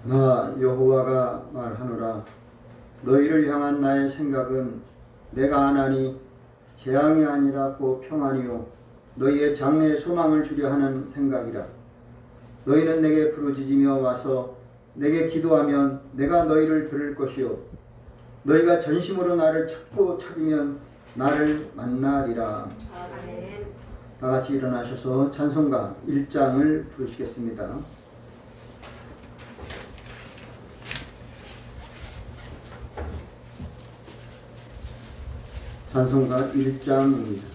나 여호와가 말하노라. 너희를 향한 나의 생각은 내가 하나니 재앙이 아니라 곧 평안이요 너희의 장래에 소망을 주려 하는 생각이라. 너희는 내게 부르짖으며 와서 내게 기도하면 내가 너희를 들을 것이요 너희가 전심으로 나를 찾고 찾으면 나를 만나리라. 아멘. 다 같이 일어나셔서 찬송가 1장을 부르시겠습니다. 찬송가 1장입니다.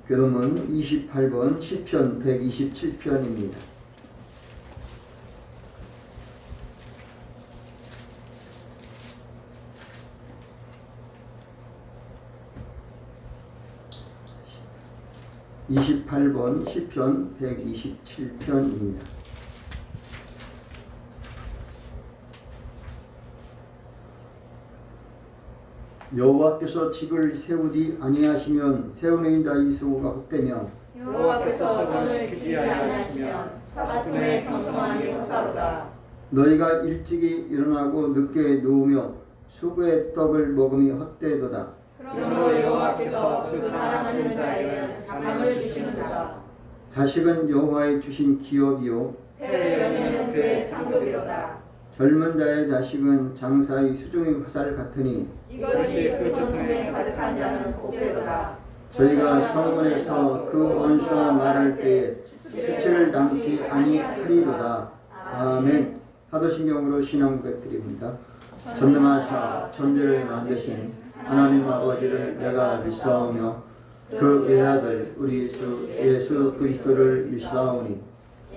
교동문 28번 시편 127편입니다. (28번) 시편 127편입니다. 여호와께서 집을 세우지 아니하시면 세우는 자의 수고가 헛되며 여호와께서 성을 지키지 아니하시면 파수꾼의 경성함이 헛사로다. 너희가 일찍이 일어나고 늦게 누우며 수고의 떡을 먹음이 헛되도다. 그러므로 여호와께서 그 사랑하는 자에게는 잠을 주시는도다. 자식은 여호와의 주신 기업이요 태의 열매는 그의 상급이로다. 젊은 자의 자식은 장사의 수종의 화살 같으니 이것이 그 전통에 가득한 자는 복되도다. 저희가 성문에서 그 원수와 말할 때에 수치를 당치 아니하리로다. 아멘. 사도신경으로 신앙 고백드립니다. 전능하사 천지를 만드신 하나님 아버지를 내가 믿사오며 그 외아들 우리 주 예수 그리스도를 믿사오니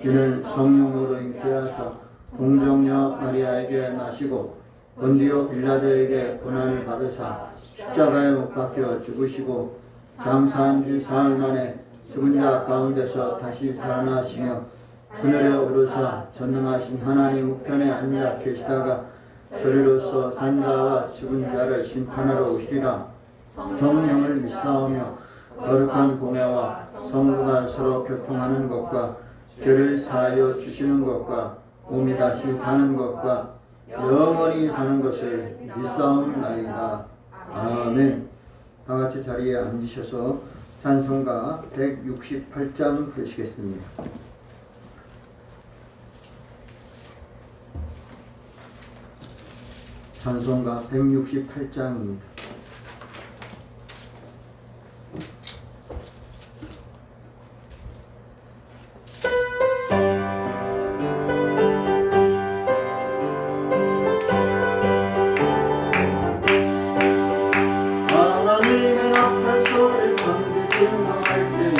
이는 성령으로 잉태하사 동정녀 마리아에게 나시고 본디오 빌라도에게 고난을 받으사 십자가에 못 박혀 죽으시고 장사한 지 사흘 만에 죽은 자 가운데서 다시 살아나시며 하늘에 오르사 전능하신 하나님 우편에 앉아 계시다가 저리로서 산 자와 죽은 자를 심판하러 오시리라. 성령을 믿사오며 거룩한 공회와 성부가 서로 교통하는 것과 죄를 사하여 주시는 것과 몸이 다시 사는 것과 영원히 사는 것을 믿사옵나이다. 아멘. 다같이 자리에 앉으셔서 찬송가 168장 부르시겠습니다. 찬송가 168장입니다. 하나님의 앞에 소리 던지신 나갈 때에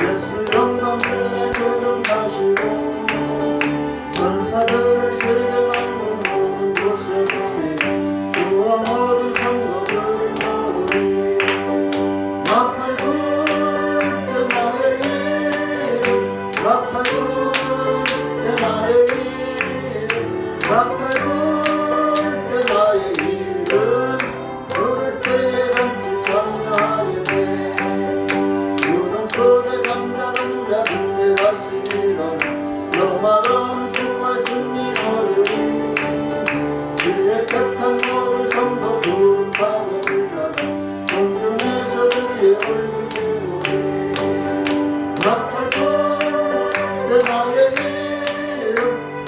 예수 영광을 조정하시고 천사들을 세계 만든 모든 곳에 보내 주와 모든 상급을 한 모든 성도 구름 타고 올라가 공중에서 주의 얼굴 보네 나팔 불 때 나의 이름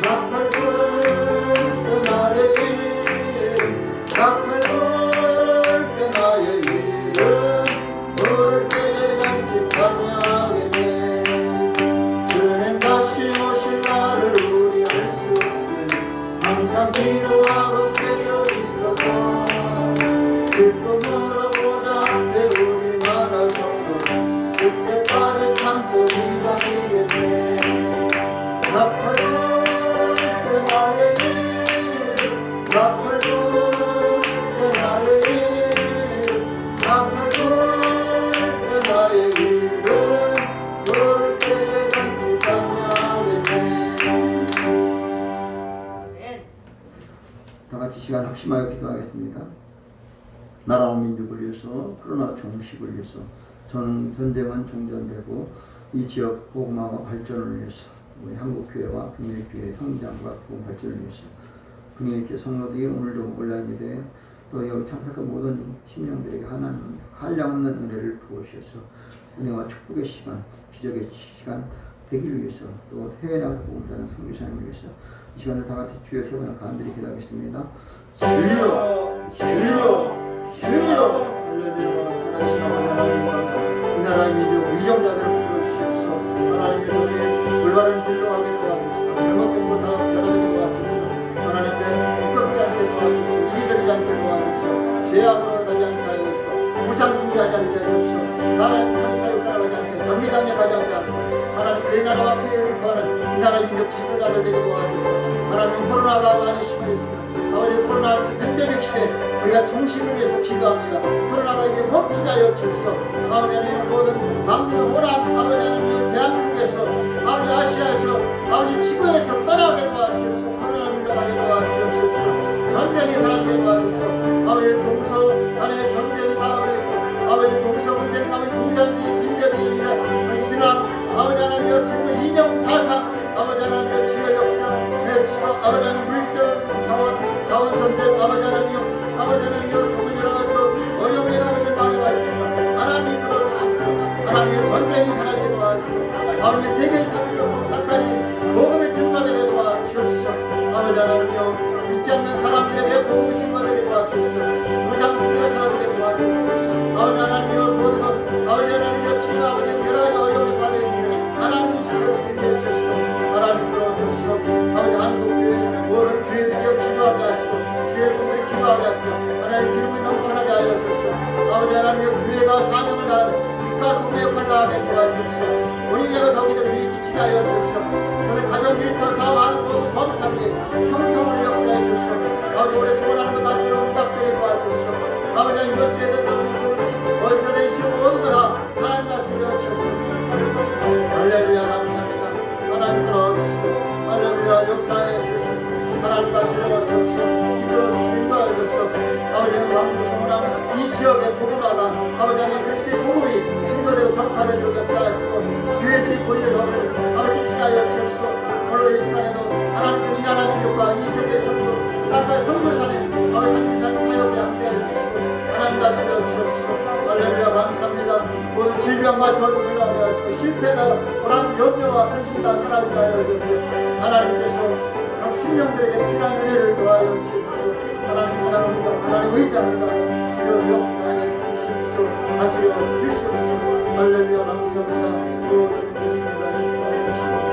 나팔 불 때 나의 이름 나팔 불 때 나의 이름 부를 때에 같이 찬양하게 돼 주님 다시 오실 날을 우리 알 수 없으니 항상 기도하고 깨어 있어서 기쁨으로 보자 앞에 우리 나라 성도 그때까지 참고 기다리겠네 나팔 불 때 나의 이름 나팔 불 때 나의 이름 나팔 불 때 나의 이름 부를 때에 같이 찬양하겠네 다 같이 시간 합심하여 기도하겠습니다. 나라와 민족을 위해서 그러나 종식을 위해서 전쟁은 종전되고 이 지역 복음화와 발전을 위해서 우리 한국교회와 금일교회 성장과 복음 발전을 위해서 금일교회 성도들이 오늘도 온라인 예배 또 여기 참석한 모든 심령들에게 하나님 한량없는 은혜를 부으셔서 은혜와 축복의 시간 기적의 시간 되기를 위해서 또 해외 나가서 복음 전하는 선교사님을 위해서 이 시간을 다 같이 주여 세 번을 간절히 기도하겠습니다. 주여 주여 주여 할렐루야 살아계신 아버지 하나님 감사합니다 이 나라의 민족 위정자들을 불러주시옵소서 하나님의 손에 올바른 길로 하게 도와주시옵소서 잘못된 것 다 변화되게 도와주옵소서 하나님께 부끄럽지 않게 도와주옵소서 이기적이지 않게 도와주옵소서 죄악으로 가지 않게 하옵소서 무상숭배하지 않게 하옵소서 나라의 사기사욕 따라가지 않게 감리당에 가지 않게 하옵소서 하나님 그 나라와 교회를 구하는 이 나라의 민족 지도자들 되게 도와주옵소서 하나님 코로나가 많이 심해졌습니다 아버지 코로나 팬데믹 시대 우리가 정신을 위해서 기도합니다. 코로나가 이제 멈추게 하여 주옵소서. 아버지 하나님 모든 방문 호남 아버지 하나님 대한민국에서 아버지 아시아에서 아버지 지구에서 떠나게 도와주옵소서. 코로나 물러가게 도와주옵소서. 전쟁이 사랑되게 도와주옵소서. 아버지 동서 안에 전쟁이 다가오면서 아버지 동서 문제 아버지 공장이 인재들입니다. 이슬람 아버지 하나님 지금 이념 사상 아버지 하나님 지역 역사 아버지 하나님 물질 자원 전쟁 아버지 하나님 아버지 하나님 조금 여러 가지로 어려움이 아버지 많이 와 있습니다. 하나님 불러주십시오. 하나님 전쟁이 사라지게 도와주시옵소서. 아버지 세계 3위로 단단히 복음이 증거되게 도와주시옵소서. 아버지 하나님요 믿지 않는 사람들에게 복음이 증거되게 도와주옵소서. 무상숭배가 사라지게 도와주옵소서. 아버지 하나님요 모든 것 아버지 하나님요 지금 아버지 여러 가지 어려움이 많이 있는데 하나님이 잘하시게 해주옵소서. 하나님 불러주옵소서. 아버지 한국교회 모든 교회들이 기도하게 하시고 주의 분들이 기도하게 하시고 하나님 기름이 넘쳐나게 하여 주옵소서. 아버지 하나님 교회가 사명을 다하는 빛과 소금의 역할을 다하게 도와주옵소서. 우리가 거기다 위기치게 하여 주옵소서. 오늘 가정 일터 사업하는 모든 범사에 평통을 역사해 주옵소서. 아버지 올해 소원하는 것 다 들어응답되게 도와주옵소서. 아버지 하나님 이번 주에도 어디서 내시고 모든 거다 하나님 다스려 주옵소서. 할렐루야 감사합니다. 하나님 들어주시고 할렐루야 역사해 주옵소서. 하나님 다스려 주옵소서. 인도하여 주옵소서. 아버지 왕국 성남 이 지역의 복음화가 아버지 하나님 그리스도의 복음이 증거되고 전파되도록 역사하시고 교회들이 본인의 법을 아버지 지하여 주옵소서. 오늘 이 시간에도 하나님 이 나라 민족과 이 세계 전부 땅과 선교사님 아버지 선교사님 사역에 함께하여 주시고 하나님 다스려 주옵소서. 할렐루야 감사합니다. 모든 질병과 저주를 하게 하시고 실패다 불안 염려와 근심 다 사라지게 하여 주옵소서. 하나님께서 각 신령들에게 필요한 은혜를 도와여 주옵소서. 하나님 사랑합니다. 하나님 의지합니다. 주여 역사에 주시옵소서. 하시려 주시옵소서. 할렐루야 감사합니다.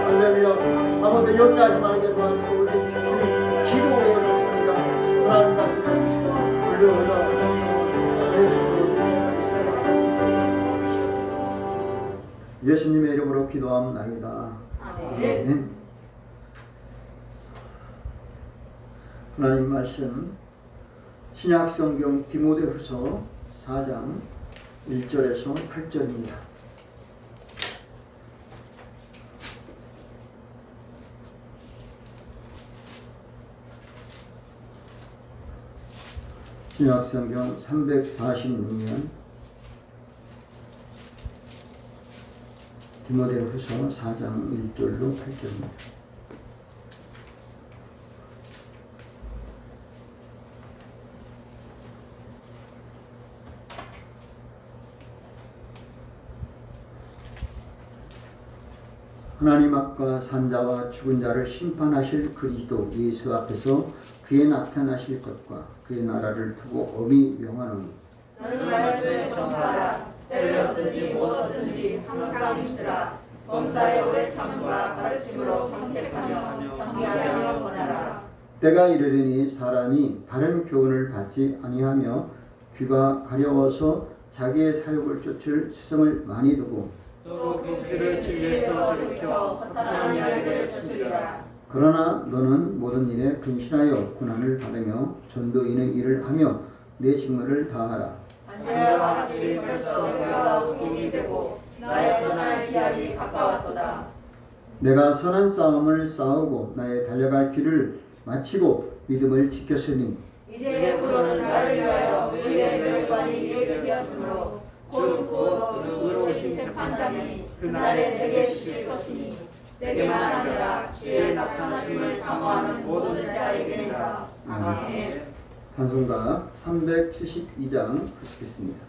할렐루야 아무도 연대하지 말게 도와주시고 우리 주님 기도에 그렇습니다. 하나님 다스려 주시고 할렐루야 예수님의 이름으로 기도합나이다. 아멘. 하나님 말씀 신약 성경 디모데후서 4장 1절에서 8절입니다. 신약 성경 346년 디모데후서 4장 1절로 8절입니다. 하나님 앞과 산자와 죽은 자를 심판하실 그리스도 예수 앞에서 그의 나타나실 것과 그의 나라를 두고 엄히 명하노니 너는 말씀을 전파하라. 때를 얻든지 못 얻든지 항상 힘쓰라. 범사의 오래 참음과 가르침으로 경책하며 경계하며 권하라. 때가 이르리니 사람이 바른 교훈을 받지 아니하며 귀가 가려워서 자기의 사욕을 쫓을 세상을 많이 두고 또 그 귀를 진리에서 돌이켜 허탄한 이야기를 쫓으리라. 그러나 너는 모든 일에 근신하여 고난을 받으며 전도인의 일을 하며 내 직무를 다하라. 안개와 같이 벌써 내가 우국이 되고 나의 떠날 기약이 가까웠도다. 내가 선한 싸움을 싸우고 나의 달려갈 길을 마치고 믿음을 지켰으니 이제 그로는 나를 위하여 의의 멸관이 예비되었으므로 곧 의로우신 재판장이 그날에 내게 주실 것이니 내게만 아니라 주의 나타나심을 사모하는 모든 자에게니라. 아멘. 찬송가 372장 보시겠습니다.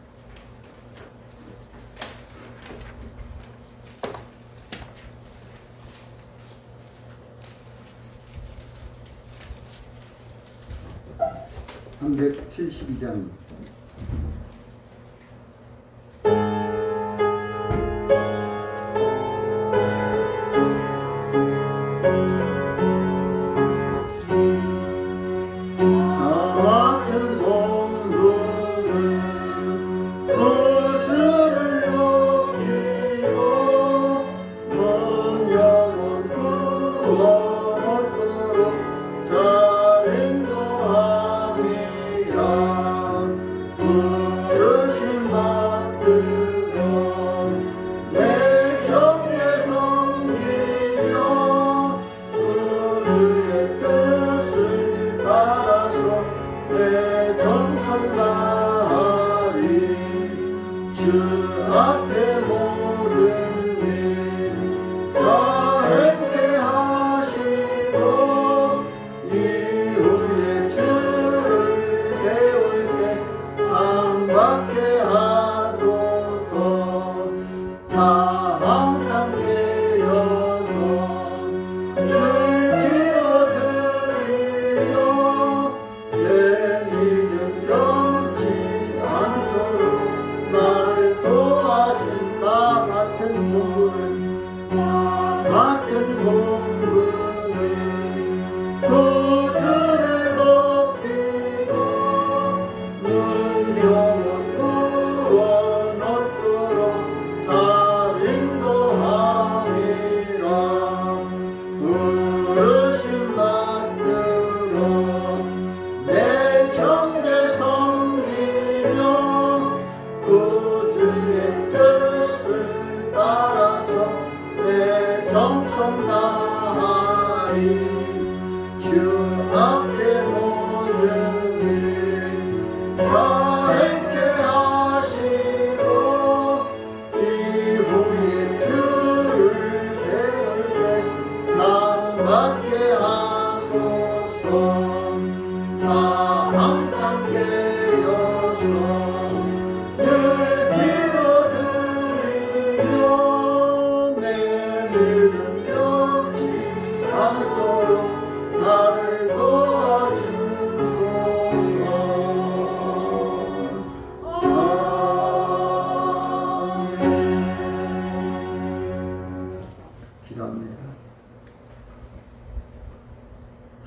(372장)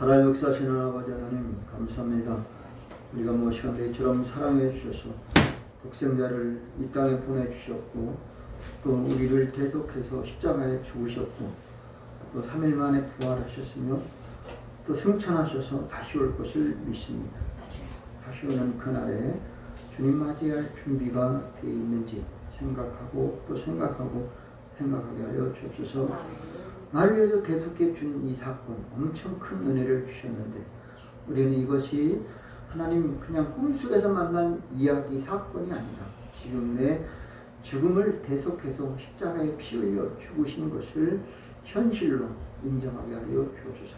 살아 역사하시는 아버지 하나님 감사합니다. 우리가 시간대 이처럼 사랑해 주셔서 독생자를 이 땅에 보내주셨고 또 우리를 대속해서 십자가에 죽으셨고 또 3일 만에 부활하셨으며 또 승천하셔서 다시 올 것을 믿습니다. 다시 오는 그날에 주님 맞이할 준비가 되어 있는지 생각하고 또 생각하게 하여 주옵소서. 날 위해서 대속해 준 이 사건 엄청 큰 은혜를 주셨는데 우리는 이것이 하나님 그냥 꿈속에서 만난 이야기 사건이 아니라 지금 내 죽음을 대속해서 십자가에 피 흘려 죽으신 것을 현실로 인정하게 하여 주옵소서.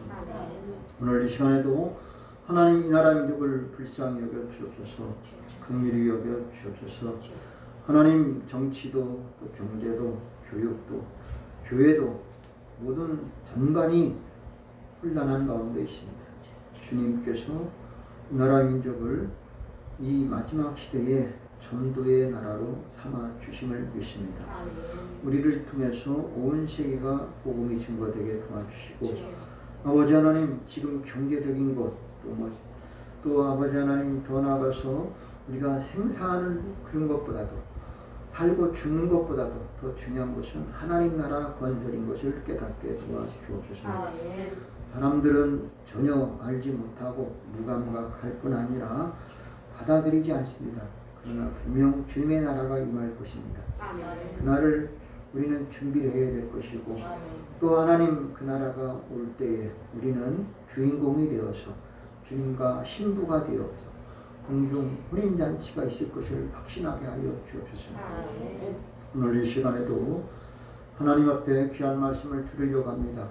오늘 이 시간에도 하나님 이 나라 민족을 불쌍히 여겨 주옵소서. 긍휼히 여겨 주옵소서. 하나님 정치도 또 경제도 교육도 교회도 모든 전반이 혼란한 가운데 있습니다. 주님께서 나라 민족을 이 마지막 시대에 전도의 나라로 삼아 주심을 믿습니다. 우리를 통해서 온 세계가 복음이 증거되게 도와주시고 아버지 하나님 지금 경제적인 것 또 아버지 하나님 더 나아가서 우리가 생사하는 그런 것보다도 살고 죽는 것보다도 더 중요한 것은 하나님 나라 건설인 것을 깨닫게 도와주옵소서. 사람들은 전혀 알지 못하고 무감각할 뿐 아니라 받아들이지 않습니다. 그러나 분명 주님의 나라가 임할 것입니다. 그날을 우리는 준비를 해야 될 것이고 또 하나님 그 나라가 올 때에 우리는 주인공이 되어서 주님과 신부가 되어서 공중 혼인잔치가 있을 것을 확신하게 하여 주옵소서. 오늘 이 시간에도 하나님 앞에 귀한 말씀을 들으려고 합니다.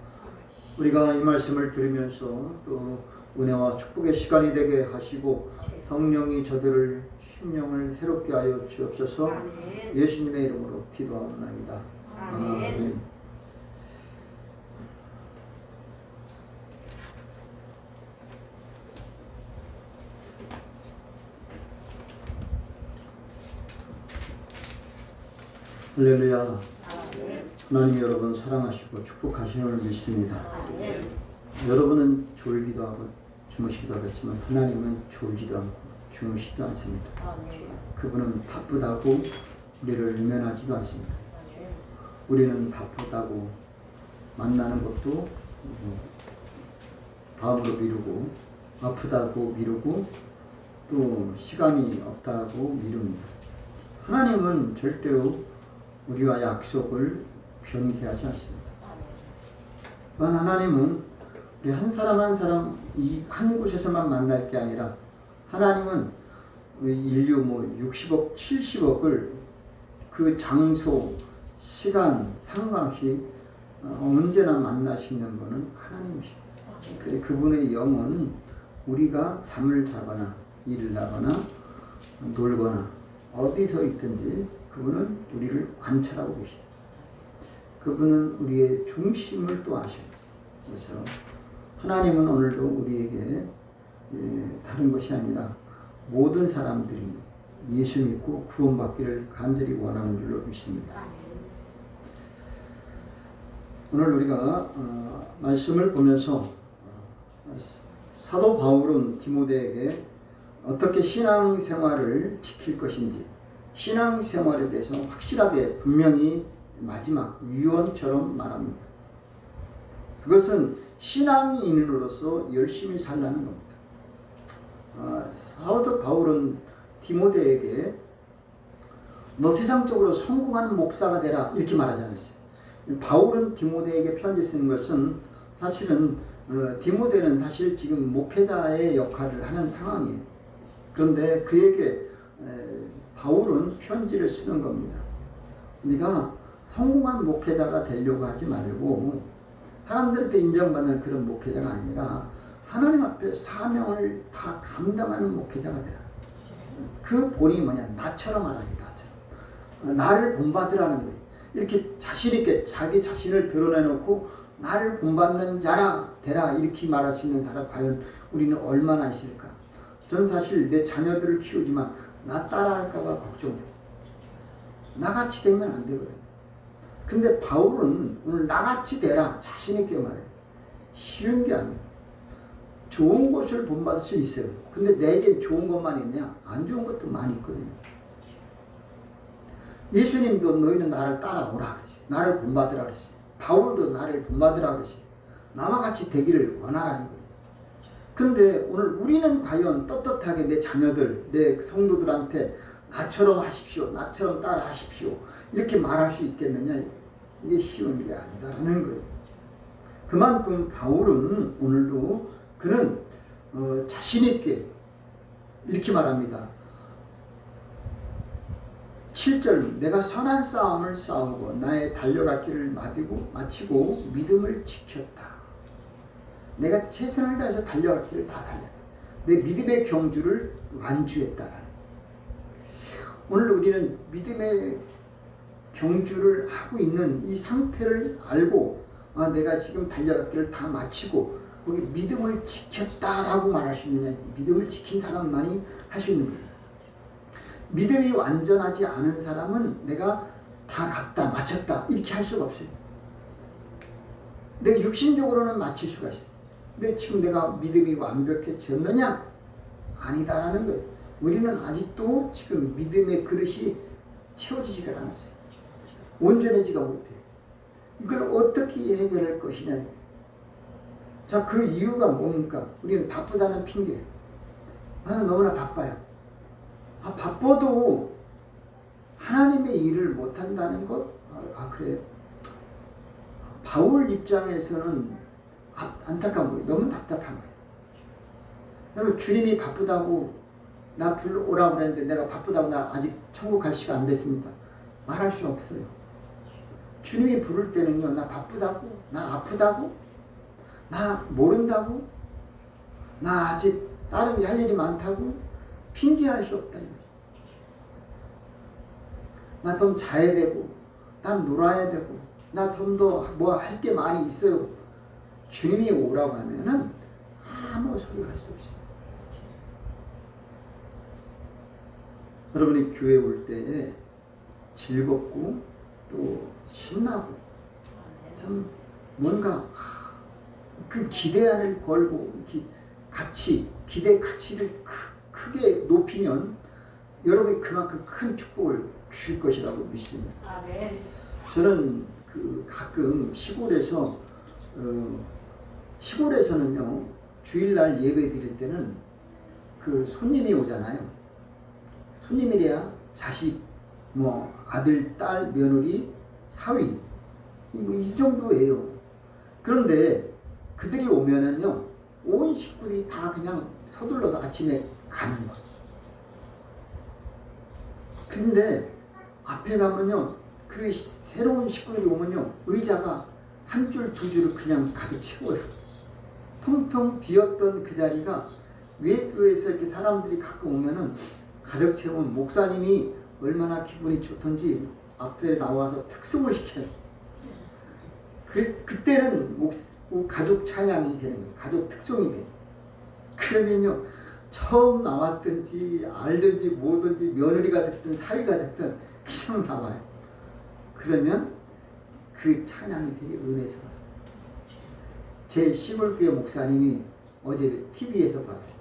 우리가 이 말씀을 들으면서 또 은혜와 축복의 시간이 되게 하시고 성령이 저들을 심령을 새롭게 하여 주옵소서. 예수님의 이름으로 기도하옵나이다. 아멘. 할렐루야. 하나님 여러분 사랑하시고 축복하시는 줄 믿습니다. 여러분은 졸기도 하고 주무시기도 하겠지만 하나님은 졸지도 않고 주무시지도 않습니다. 그분은 바쁘다고 우리를 외면하지도 않습니다. 우리는 바쁘다고 만나는 것도 다음으로 미루고 아프다고 미루고 또 시간이 없다고 미룹니다. 하나님은 절대로 우리와 약속을 변개하지 않습니다. 또한 하나님은 우리 한 사람 한 사람 이 한 곳에서만 만날 게 아니라 하나님은 인류 60억, 70억을 그 장소, 시간 상관없이 언제나 만나시는 분은 하나님이십니다. 그분의 영은 우리가 잠을 자거나 일을 하거나 놀거나 어디서 있든지 그분은 우리를 관찰하고 계십니다. 그분은 우리의 중심을 또 아십니다. 그래서 하나님은 오늘도 우리에게 다른 것이 아니라 모든 사람들이 예수 믿고 구원받기를 간절히 원하는 줄로 믿습니다. 오늘 우리가 말씀을 보면서 사도 바울은 디모데에게 어떻게 신앙생활을 지킬 것인지 신앙생활에 대해서 확실하게 분명히 마지막 유언처럼 말합니다. 그것은 신앙인으로서 열심히 살라는 겁니다. 사도 바울은 디모데에게 너 세상적으로 성공한 목사가 되라 이렇게 말하지 않았어요. 바울은 디모데에게 편지 쓴 것은 사실은 디모데는 사실 지금 목회자의 역할을 하는 상황이에요. 그런데 그에게 바울은 편지를 쓰는 겁니다. 우리가 성공한 목회자가 되려고 하지 말고 사람들한테 인정받는 그런 목회자가 아니라 하나님 앞에 사명을 다 감당하는 목회자가 되라. 그 본이 뭐냐? 나처럼 하라니, 나처럼. 나를 본받으라는 거예요. 이렇게 자신있게 자기 자신을 드러내놓고 나를 본받는 자라 되라 이렇게 말할 수 있는 사람 과연 우리는 얼마나 있을까? 저는 사실 내 자녀들을 키우지만 나 따라할까봐 걱정돼요. 나같이 되면 안 되거든요. 근데 바울은 오늘 나같이 되라 자신있게 말해요. 쉬운 게 아니에요. 좋은 것을 본받을 수 있어요. 근데 내게 좋은 것만 있냐? 안 좋은 것도 많이 있거든요. 예수님도 너희는 나를 따라오라 그러시. 나를 본받으라 그러시. 바울도 나를 본받으라 그러시. 나와 같이 되기를 원하라는 거예요. 그런데 오늘 우리는 과연 떳떳하게 내 자녀들, 내 성도들한테 나처럼 하십시오. 나처럼 따라 하십시오. 이렇게 말할 수 있겠느냐? 이게 쉬운 게 아니다라는 거예요. 그만큼 바울은 오늘도 그는 자신있게 이렇게 말합니다. 7절 내가 선한 싸움을 싸우고 나의 달려갈 길을 마치고 믿음을 지켰다. 내가 최선을 다해서 달려갈 길을 다 달렸다. 내 믿음의 경주를 완주했다. 오늘 우리는 믿음의 경주를 하고 있는 이 상태를 알고 내가 지금 달려갔기를 다 마치고 거기 믿음을 지켰다라고 말할 수 있느냐? 믿음을 지킨 사람만이 할 수 있는 거예요. 믿음이 완전하지 않은 사람은 내가 다 갔다 마쳤다 이렇게 할 수가 없어요. 내가 육신적으로는 마칠 수가 있어요. 근데 지금 내가 믿음이 완벽해졌느냐? 아니다라는 거예요. 우리는 아직도 지금 믿음의 그릇이 채워지지가 않았어요. 온전해지가 못해요. 이걸 어떻게 해결할 것이냐? 자, 그 이유가 뭡니까? 우리는 바쁘다는 핑계. 나는 너무나 바빠요. 바빠도 하나님의 일을 못한다는 것? 그래요? 바울 입장에서는 안타까운 거예요. 너무 답답한 거예요. 여러분, 주님이 바쁘다고 나 불러오라고 그랬는데 내가 바쁘다고 나 아직 천국 갈 시간 안 됐습니다. 말할 수 없어요. 주님이 부를 때는요, 나 바쁘다고, 나 아프다고, 나 모른다고, 나 아직 다른 할 일이 많다고 핑계할 수 없다. 나 좀 자야 되고, 난 놀아야 되고, 나 좀 더 뭐 할 게 많이 있어요. 주님이 오라고 하면은 아무 소리 할 수 없어요. 여러분이 교회 올 때 즐겁고 또 신나고 참 뭔가 그 기대안을 걸고 기대 가치를 크게 높이면 여러분이 그만큼 큰 축복을 주실 것이라고 믿습니다. 아멘. 저는 가끔 시골에서는요 주일날 예배 드릴 때는 손님이 오잖아요. 손님이래야 자식, 아들, 딸, 며느리, 사위 이 정도예요. 그런데 그들이 오면은요 온 식구들이 다 그냥 서둘러서 아침에 가는 거예요. 근데 앞에 가면요 그 새로운 식구들이 오면요 의자가 한 줄 두 줄을 그냥 가득 채워요. 텅텅 비었던 그 자리가 외부에서 이렇게 사람들이 가끔 오면은 가득 채우면 목사님이 얼마나 기분이 좋던지 앞에 나와서 특송을 시켜요. 그때는 가족 찬양이 되는 거예요. 가족 특송이 돼요. 그러면요 처음 나왔든지 알든지 뭐든지 며느리가 됐든 사위가 됐든 그냥 나와요. 그러면 그 찬양이 되게 은혜스러워요. 제 시골교회 목사님이 어제 TV에서 봤어요.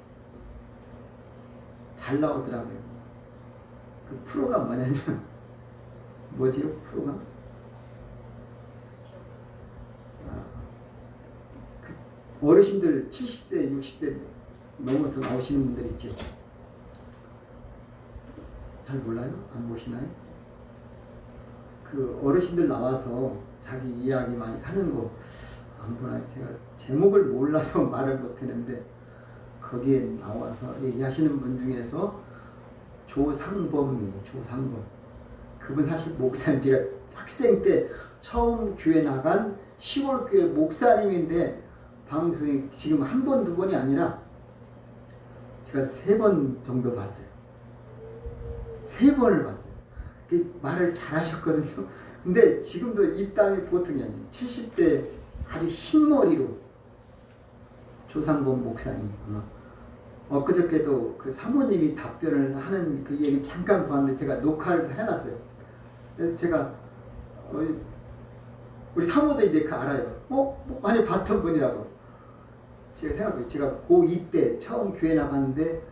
잘 나오더라고요. 그 프로가 뭐냐면 뭐지요? 프로가? 어르신들 70대, 60대 넘어서 나오시는 분들 있죠. 잘 몰라요? 안 보시나요? 그 어르신들 나와서 자기 이야기 많이 하는 거 안 보나? 제가 제목을 몰라서 말을 못하는데 거기에 나와서 얘기하시는 분 중에서 조상범. 그분 사실 목사님, 제가 학생 때 처음 교회 나간 시골교회 목사님인데 방송이 지금 한 번, 두 번이 아니라 제가 3번 정도 봤어요. 3번을 봤어요. 말을 잘하셨거든요. 근데 지금도 입담이 보통이 아니에요. 70대 아주 흰머리로 조상범 목사님. 엊그저께도 그 사모님이 답변을 하는 그 얘기 잠깐 봤는데 제가 녹화를 해놨어요. 그래서 제가 우리 사모도 이제 알아요. 많이 봤던 분이라고. 제가 생각해요. 제가 고2 때 처음 교회 나갔는데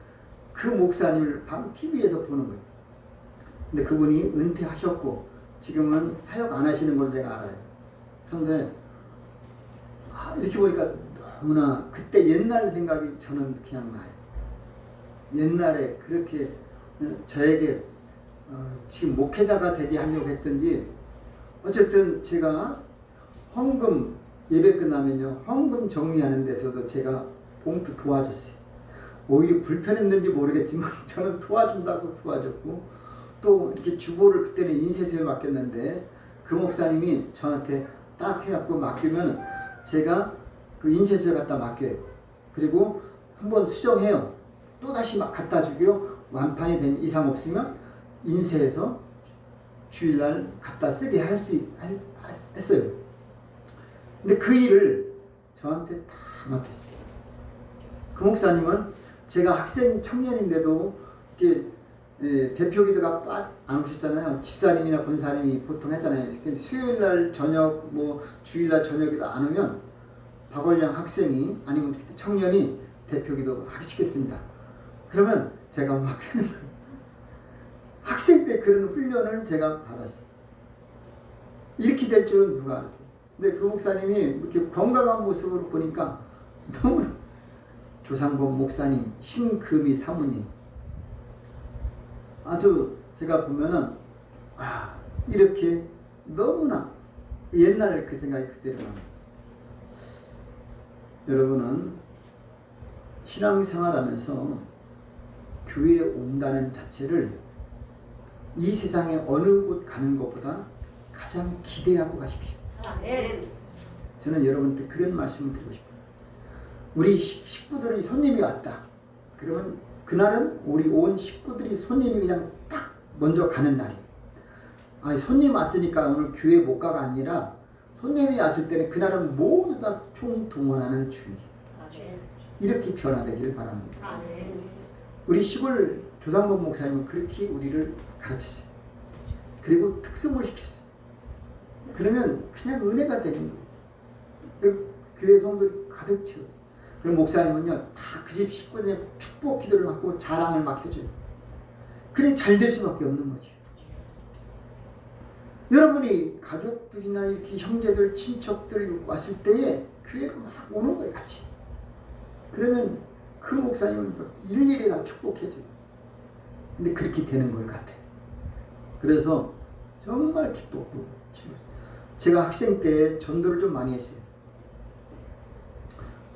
그 목사님을 TV에서 보는 거예요. 근데 그분이 은퇴하셨고 지금은 사역 안 하시는 걸 제가 알아요. 그런데 이렇게 보니까 너무나 그때 옛날 생각이 저는 그냥 나요. 옛날에 그렇게 저에게 지금 목회자가 되게 하려고 했던지 어쨌든 제가 헌금 예배 끝나면요 헌금 정리하는 데서도 제가 봉투 도와줬어요. 오히려 불편했는지 모르겠지만 저는 도와준다고 도와줬고 또 이렇게 주보를 그때는 인쇄소에 맡겼는데 그 목사님이 저한테 딱 해갖고 맡기면 제가 그 인쇄소에 갖다 맡겨요. 그리고 한번 수정해요. 또 다시 막 갖다 주고요. 완판이 된 이상 없으면 인쇄해서 주일날 갖다 쓰게 할 수 했어요. 근데 그 일을 저한테 다 맡겼어요. 그 목사님은 제가 학생 청년인데도 이렇게 대표기도가 안 오셨잖아요. 집사님이나 권사님이 보통 했잖아요. 수요일날 저녁 뭐 주일날 저녁에도 안 오면 박월량 학생이 아니면 청년이 대표기도 하시겠습니다. 그러면 제가 막 하는 거예요. 학생 때 그런 훈련을 제가 받았어요. 이렇게 될 줄은 누가 알았어요. 근데 그 목사님이 이렇게 건강한 모습으로 보니까 너무 조상범 목사님, 신금희 사모님 아주 제가 보면은 이렇게 너무나 옛날 그 생각이 그대로 납니다. 여러분은 신앙생활하면서 교회에 온다는 자체를 이 세상에 어느 곳 가는 것보다 가장 기대하고 가십시오. 아멘. 저는 여러분한테 그런 말씀을 드리고 싶어요. 우리 식구들이 손님이 왔다. 그러면 그날은 우리 온 식구들이 손님이 그냥 딱 먼저 가는 날이에요. 아니, 손님 왔으니까 오늘 교회 못 가가 아니라 손님이 왔을 때는 그날은 모두 다 총동원하는 주일. 이렇게 변화되기를 바랍니다. 아멘. 우리 시골 조상범 목사님은 그렇게 우리를 가르치세요. 그리고 특성을 시켰어요. 그러면 그냥 은혜가 되는 거예요. 그리고 교회 성도들이 가득 채워요. 그럼 목사님은요, 다 그 집 식구들이 축복 기도를 하고 자랑을 막 해줘요. 그래 잘 될 수밖에 없는 거죠. 여러분이 가족들이나 이렇게 형제들, 친척들 왔을 때에 교회로 막 오는 거예요, 같이. 그러면 그 목사님은 일일이 다 축복해줘요. 근데 그렇게 되는 것 같아요. 그래서 정말 기뻤고, 제가 학생 때 전도를 좀 많이 했어요.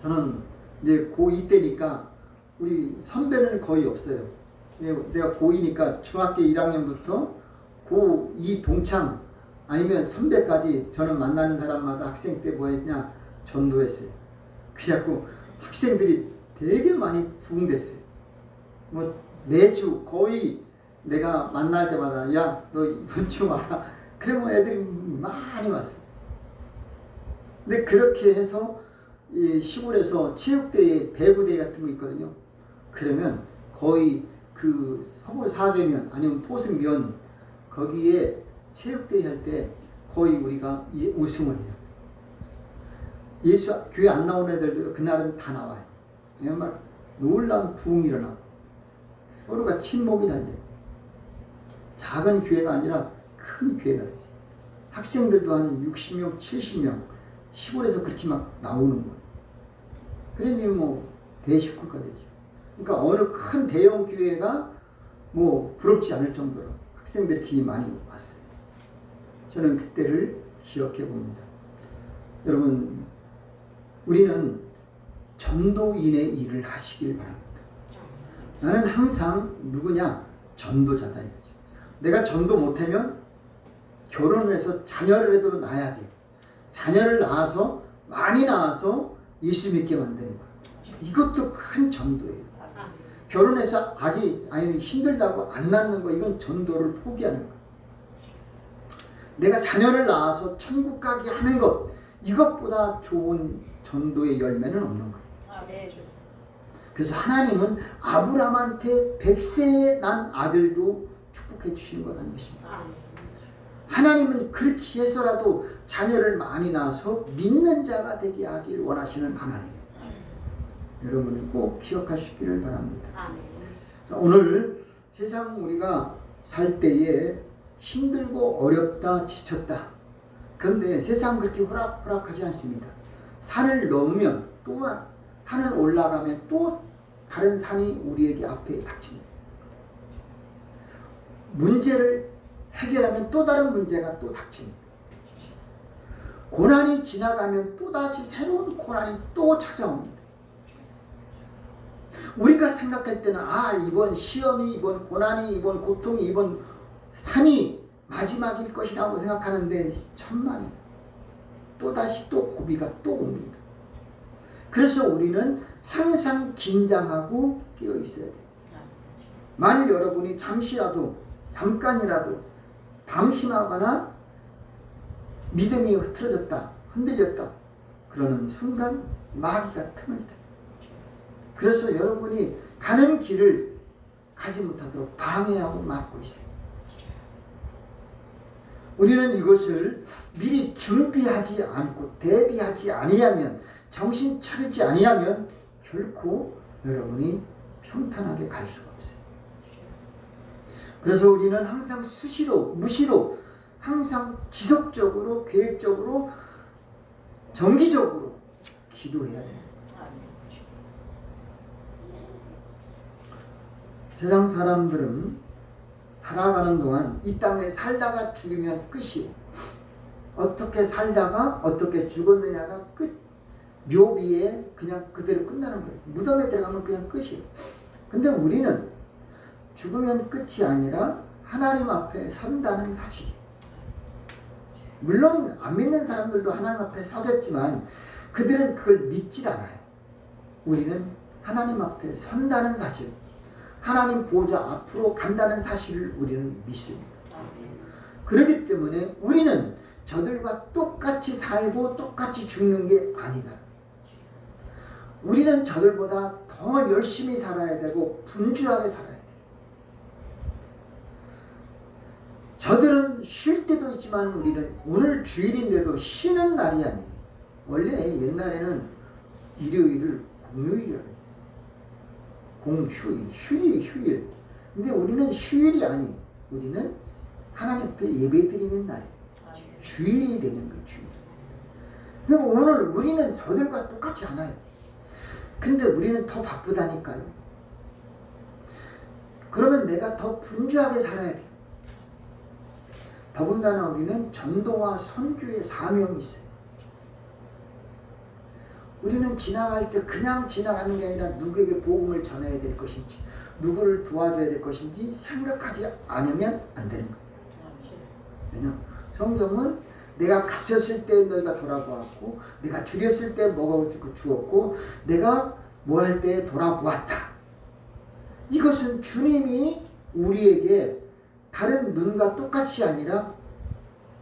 저는 이제 고2 때니까 우리 선배는 거의 없어요. 내가 고2니까 중학교 1학년부터 고2 동창 아니면 선배까지 저는 만나는 사람마다 학생 때 뭐 했냐? 전도했어요. 그래갖고 학생들이 되게 많이 부흥됐어요. 뭐 매주 거의 내가 만날 때마다 야, 너 이번 주 와라. 그러면 애들이 많이 왔어요. 근데 그렇게 해서 이 시골에서 체육대회, 배구대회 같은 거 있거든요. 그러면 거의 그 서울 사대면 아니면 포승면 거기에 체육대회 할 때 거의 우리가 우승을 해요. 예수 교회 안 나오는 애들도 그날은 다 나와요. 그냥 막 놀라운 부흥이 일어나고 서로가 친목이 달려요. 작은 교회가 아니라 큰 교회가 되지. 학생들도 한 60명, 70명 시골에서 그렇게 막 나오는 거예요. 그러니 뭐 대식구가 되죠. 그러니까 어느 큰 대형 교회가 뭐 부럽지 않을 정도로 학생들이 이렇게 많이 왔어요. 저는 그때를 기억해 봅니다. 여러분, 우리는 전도인의 일을 하시길 바랍니다. 나는 항상 누구냐? 전도자다 이거죠. 내가 전도 못하면 결혼을 해서 자녀를 해도 낳아야 돼요. 자녀를 낳아서 많이 낳아서 예수 믿게 만드는 거예요. 이것도 큰 전도예요. 결혼해서 아기 힘들다고 안 낳는 거, 이건 전도를 포기하는 거예요. 내가 자녀를 낳아서 천국 가게 하는 것, 이것보다 좋은 전도의 열매는 없는 거예요. 그래서 하나님은 아브라함한테 100세에 난 아들도 축복해 주시는 것 아니겠습니까? 하나님은 그렇게 해서라도 자녀를 많이 낳아서 믿는 자가 되게 하길 원하시는 하나님. 여러분이 꼭 기억하시기를 바랍니다. 오늘 세상 우리가 살 때에 힘들고 어렵다, 지쳤다. 그런데 세상 그렇게 호락호락하지 않습니다. 산을 넘으면 또 산을 올라가면 또 다른 산이 우리에게 앞에 닥칩니다. 문제를 해결하면 또 다른 문제가 또 닥칩니다. 고난이 지나가면 또다시 새로운 고난이 또 찾아옵니다. 우리가 생각할 때는 이번 시험이, 이번 고난이, 이번 고통이, 이번 산이 마지막일 것이라고 생각하는데 천만에 또다시 또 고비가 또 옵니다. 그래서 우리는 항상 긴장하고 깨어 있어야 돼요. 만일 여러분이 잠깐이라도 방심하거나 믿음이 흐트러졌다, 흔들렸다, 그러는 순간 마귀가 틈을 타. 그래서 여러분이 가는 길을 가지 못하도록 방해하고 막고 있어요. 우리는 이것을 미리 준비하지 않고 대비하지 아니하면, 정신 차리지 아니하면 결코 여러분이 평탄하게 갈 수가 없어요. 그래서 우리는 항상 수시로, 무시로, 항상 지속적으로, 계획적으로, 정기적으로 기도해야 돼요. 세상 사람들은 살아가는 동안 이 땅에 살다가 죽으면 끝이에요. 어떻게 살다가 어떻게 죽었느냐가 끝. 묘비에 그냥 그대로 끝나는 거예요. 무덤에 들어가면 그냥 끝이에요. 근데 우리는 죽으면 끝이 아니라 하나님 앞에 선다는 사실이에요. 물론 안 믿는 사람들도 하나님 앞에 서겠지만 그들은 그걸 믿질 않아요. 우리는 하나님 앞에 선다는 사실, 하나님 보좌 앞으로 간다는 사실을 우리는 믿습니다. 그렇기 때문에 우리는 저들과 똑같이 살고 똑같이 죽는 게 아니다. 우리는 저들보다 더 열심히 살아야 되고 분주하게 살아야 돼요. 저들은 쉴 때도 있지만 우리는 오늘 주일인데도 쉬는 날이 아니에요. 원래 옛날에는 일요일을 공휴일이라고 해요. 공휴일, 휴일. 근데 우리는 휴일이 아니에요. 우리는 하나님 앞에 예배 드리는 날, 주일이 되는 거예요. 주일. 근데 오늘 우리는 저들과 똑같지 않아요. 근데 우리는 더 바쁘다니까요. 그러면 내가 더 분주하게 살아야 돼요. 더군다나 우리는 전도와 선교의 사명이 있어요. 우리는 지나갈 때 그냥 지나가는 게 아니라 누구에게 복음을 전해야 될 것인지, 누구를 도와줘야 될 것인지 생각하지 않으면 안 되는 거예요. 왜냐하면 성경은 내가 갇혔을 때 너희가 돌아보았고, 내가 줄였을 때 먹어주고 주었고, 내가 뭐 할 때 돌아보았다. 이것은 주님이 우리에게 다른 눈과 똑같이 아니라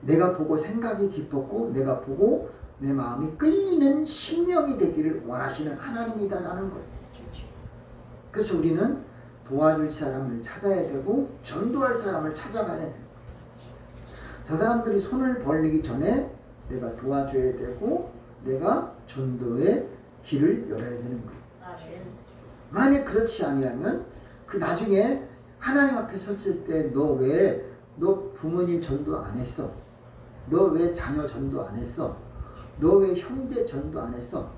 내가 보고 생각이 깊었고, 내가 보고 내 마음이 끌리는 심령이 되기를 원하시는 하나님이다라는 거예요. 그래서 우리는 도와줄 사람을 찾아야 되고 전도할 사람을 찾아가야 돼요. 저 사람들이 손을 벌리기 전에 내가 도와줘야 되고 내가 전도의 길을 열어야 되는 거예요. 만약 그렇지 아니하면 그 나중에 하나님 앞에 섰을 때 너 부모님 전도 안 했어? 너 왜 자녀 전도 안 했어? 너 왜 형제 전도 안 했어?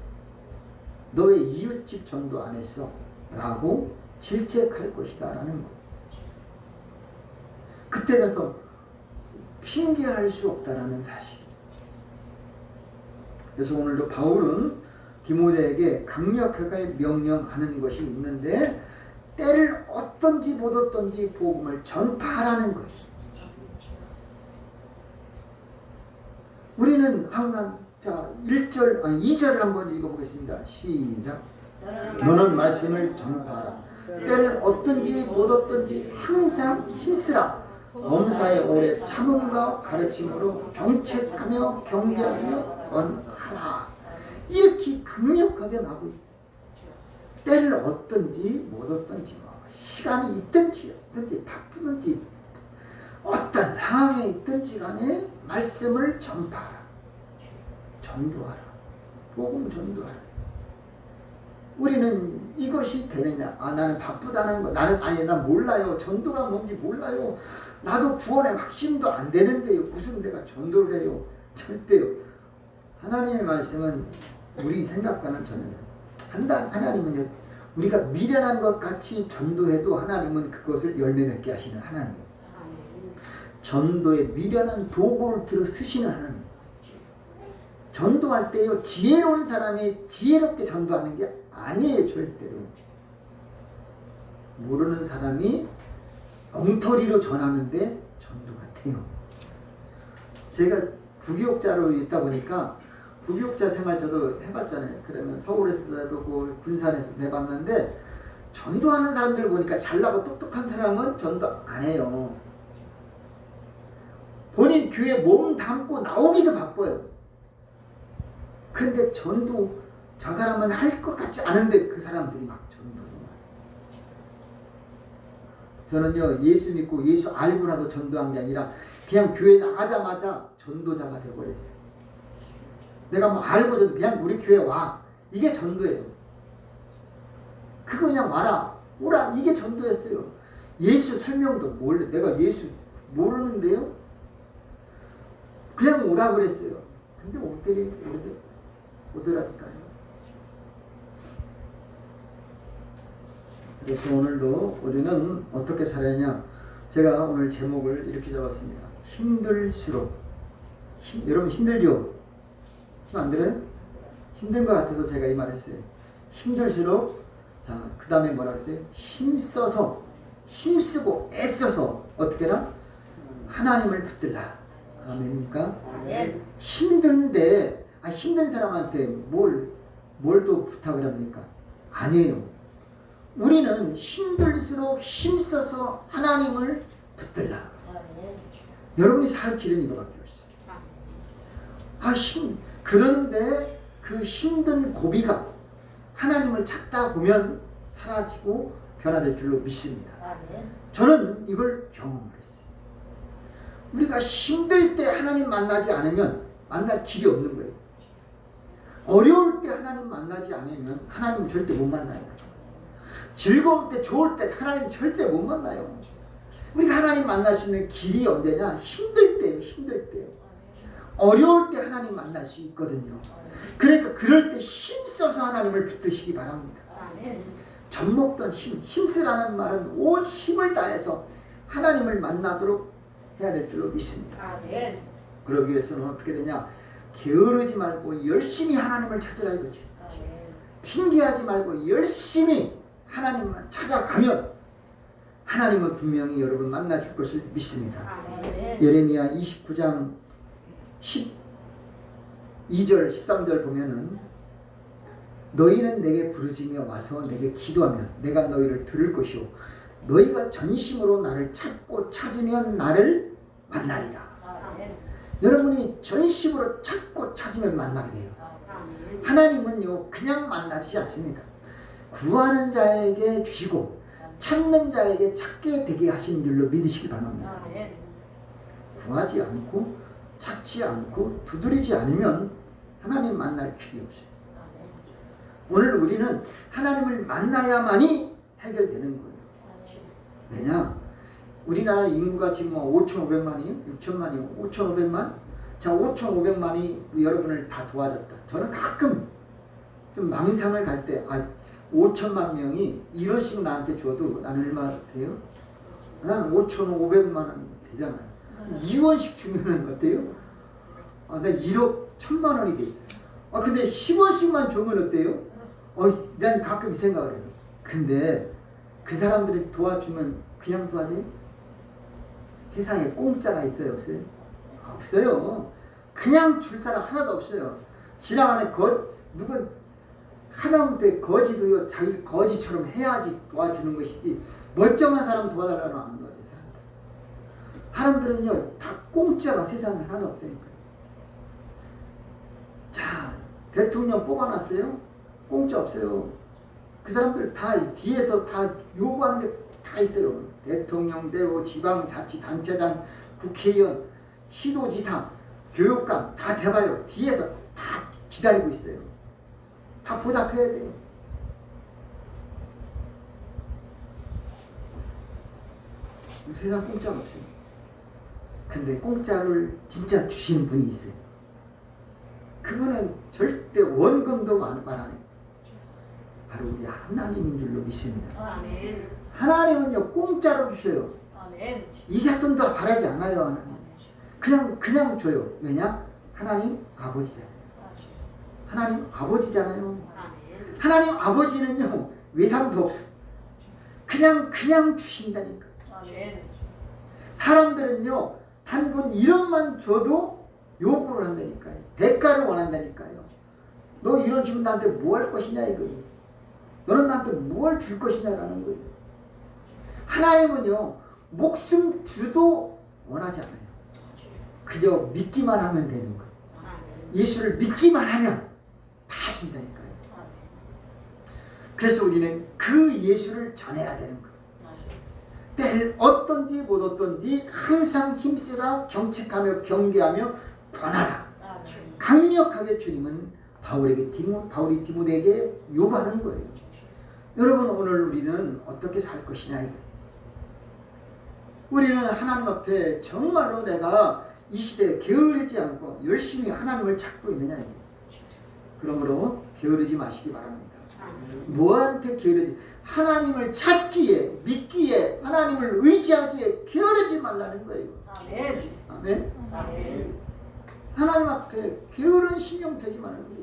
너 왜 이웃집 전도 안 했어? 라고 질책할 것이다 라는 거예요. 그때 가서 핑계할 수 없다라는 사실. 그래서 오늘도 바울은 디모데에게 강력하게 명령하는 것이 있는데 때를 어떤지 못 어떤지 복음을 전파하라는 거예요. 우리는 항상 자 2절을 한번 읽어보겠습니다. 시작. 너는 말씀을 전파하라. 때를 어떤지 못 어떤지 항상 힘쓰라. 범사에 오래 참음과 가르침으로 정책하며 경계하며 언하라. 이렇게 강력하게 말하고 있다. 때를 어떤지 못 어떤지 시간이 있든지 없든지 바쁘든지 어떤 상황에 있든지 간에 말씀을 전파하라. 전도하라. 복음 전도하라. 우리는 이것이 되느냐? 나는 바쁘다는 거. 난 몰라요. 전도가 뭔지 몰라요. 나도 구원의 확신도 안 되는데요. 무슨 내가 전도를 해요? 절대요. 하나님의 말씀은 우리 생각과는 전혀 하나님은요. 우리가 미련한 것 같이 전도해도 하나님은 그것을 열매 맺게 하시는 하나님. 전도에 미련한 도구를 들어 쓰시는 하나님. 전도할 때요. 지혜로운 사람이 지혜롭게 전도하는 게 아니에요. 절대로. 모르는 사람이 엉터리로 전하는데 전도가 돼요. 제가 부교육자로 있다 보니까 부교육자 생활 저도 해봤잖아요. 그러면 서울에서도 해보고 군산에서도 해봤는데 전도하는 사람들 보니까 잘나고 똑똑한 사람은 전도 안 해요. 본인 교회 몸 담고 나오기도 바빠요. 근데 전도 저 사람은 할 것 같지 않은데 그 사람들이 막 전도를 저는요 예수 믿고 예수 알고 나서 전도한 게 아니라 그냥 교회 나가자마자 전도자가 되어버렸어요. 내가 뭐 알고 저도 그냥 우리 교회 와. 이게 전도예요. 그거 그냥 와라. 오라. 이게 전도였어요. 예수 설명도 몰래. 내가 예수 모르는데요. 그냥 오라 그랬어요. 근데 오더라니까요. 그래서 오늘도 우리는 어떻게 살아야냐. 제가 오늘 제목을 이렇게 잡았습니다. 힘들수록. 여러분 힘들죠? 힘 안 들어요? 힘든 것 같아서 제가 이 말 했어요. 힘들수록 자, 그 다음에 뭐라 그랬어요? 힘써서 힘쓰고 애써서 어떻게 해라? 하나님을 붙들라. 아멘입니까? 아멘. 힘든데 힘든 사람한테 뭘 또 부탁을 합니까? 아니에요. 우리는 힘들수록 힘써서 하나님을 붙들라. 아멘. 여러분이 살 길은 이거밖에 없어요. 그런데 그 힘든 고비가 하나님을 찾다 보면 사라지고 변화될 줄로 믿습니다. 아멘. 저는 이걸 경험을 했어요. 우리가 힘들 때 하나님 만나지 않으면 만날 길이 없는 거예요. 어려울 때 하나님 만나지 않으면 하나님 절대 못 만나요. 즐거울 때 좋을 때 하나님 절대 못 만나요. 우리가 하나님 만날 수 있는 길이 언제냐? 힘들 때예요. 힘들 때요. 어려울 때 하나님 만날 수 있거든요. 그러니까 그럴 때 힘써서 하나님을 붙드시기 바랍니다. 아멘. 젖먹던 힘쓰라는 말은 온 힘을 다해서 하나님을 만나도록 해야 될 줄로 믿습니다. 아멘. 그러기 위해서는 어떻게 되냐? 게으르지 말고 열심히 하나님을 찾으라 이거죠. 아멘. 핑계하지 말고 열심히 하나님만 찾아가면 하나님은 분명히 여러분 만나줄 것을 믿습니다. 아멘. 예레미야 29장 12절 13절 보면은 너희는 내게 부르짖며 와서 내게 기도하면 내가 너희를 들을 것이요 너희가 전심으로 나를 찾고 찾으면 나를 만나리라. 아멘. 여러분이 전심으로 찾고 찾으면 만나게 돼요. 아멘. 하나님은요 그냥 만나지 않습니다. 구하는 자에게 주시고 찾는 자에게 찾게 되게 하신 줄로 믿으시기 바랍니다. 아멘. 구하지 않고 찾지 않고 두드리지 않으면 하나님 만날 길이 없어요. 오늘 우리는 하나님을 만나야만이 해결되는 거예요. 왜냐? 우리나라 인구가 지금 5,500만이요? 6천만이요? 5,500만? 자, 5,500만이 여러분을 다 도와줬다. 저는 가끔 좀 망상을 갈 때 5천만 명이 이런 식 나한테 줘도 나는 얼마 돼요? 나는 5,500만 원 되잖아요. 2원씩 주면은 어때요? 나 1억 1,000만 원이 돼. 근데 10원씩만 주면 어때요? 난 가끔 이 생각을 해요. 근데 그 사람들이 도와주면 그냥 도와줘요? 세상에 공짜가 있어요? 없어요? 없어요. 그냥 줄 사람 하나도 없어요. 지나가는 누군 하다못해 거지도요 자기 거지처럼 해야지 도와주는 것이지 멀쩡한 사람 도와달라고 안 도와줘요. 사람들은요 다 공짜가 세상에 하나도 없다니까요. 자, 대통령 뽑아놨어요? 공짜 없어요. 그 사람들 다 뒤에서 다 요구하는 게 다 있어요. 대통령 되고 지방자치단체장, 국회의원, 시도지사, 교육감 다 대봐요. 뒤에서 다 기다리고 있어요. 다 보답해야 돼요. 세상 공짜가 없어요. 근데 공짜를 진짜 주신 분이 있어요. 그분은 절대 원금도 말 안 해요. 바로 우리 하나님인 줄로 믿습니다. 아멘. 하나님은요 공짜로 주셔요. 아멘. 이삿돈도 바라지 않아요. 하나님. 그냥 줘요. 왜냐? 하나님 아버지잖아요. 하나님 아버지잖아요. 아멘. 하나님 아버지는요 외상도 없어요. 그냥 주신다니까. 아멘. 사람들은요 단분 1원만 줘도 요구를 한다니까요. 대가를 원한다니까요. 너 1원 주면 나한테 뭐 할 것이냐 이거예요. 너는 나한테 뭘 줄 것이냐라는 거예요. 하나님은요 목숨 주도 원하지 않아요. 그저 믿기만 하면 되는 거예요. 예수를 믿기만 하면 다 준다니까요. 그래서 우리는 그 예수를 전해야 되는 거예요. 때 어떤지 못 어떤지 항상 힘쓰라, 경책하며 경계하며 권하라. 강력하게 주님은 바울이 디모데에게 요구하는 거예요. 여러분, 오늘 우리는 어떻게 살 것이냐 이거예요. 우리는 하나님 앞에 정말로 내가 이 시대에 게으르지 않고 열심히 하나님을 찾고 있느냐 이거예요. 그러므로 게으르지 마시기 바랍니다. 뭐한테 게으르지? 하나님을 찾기에, 믿기에, 하나님을 의지하기에 게으르지 말라는 거예요. 아멘. 아멘. 아멘. 하나님 앞에 게으른 신용 되지 말라는 거예요.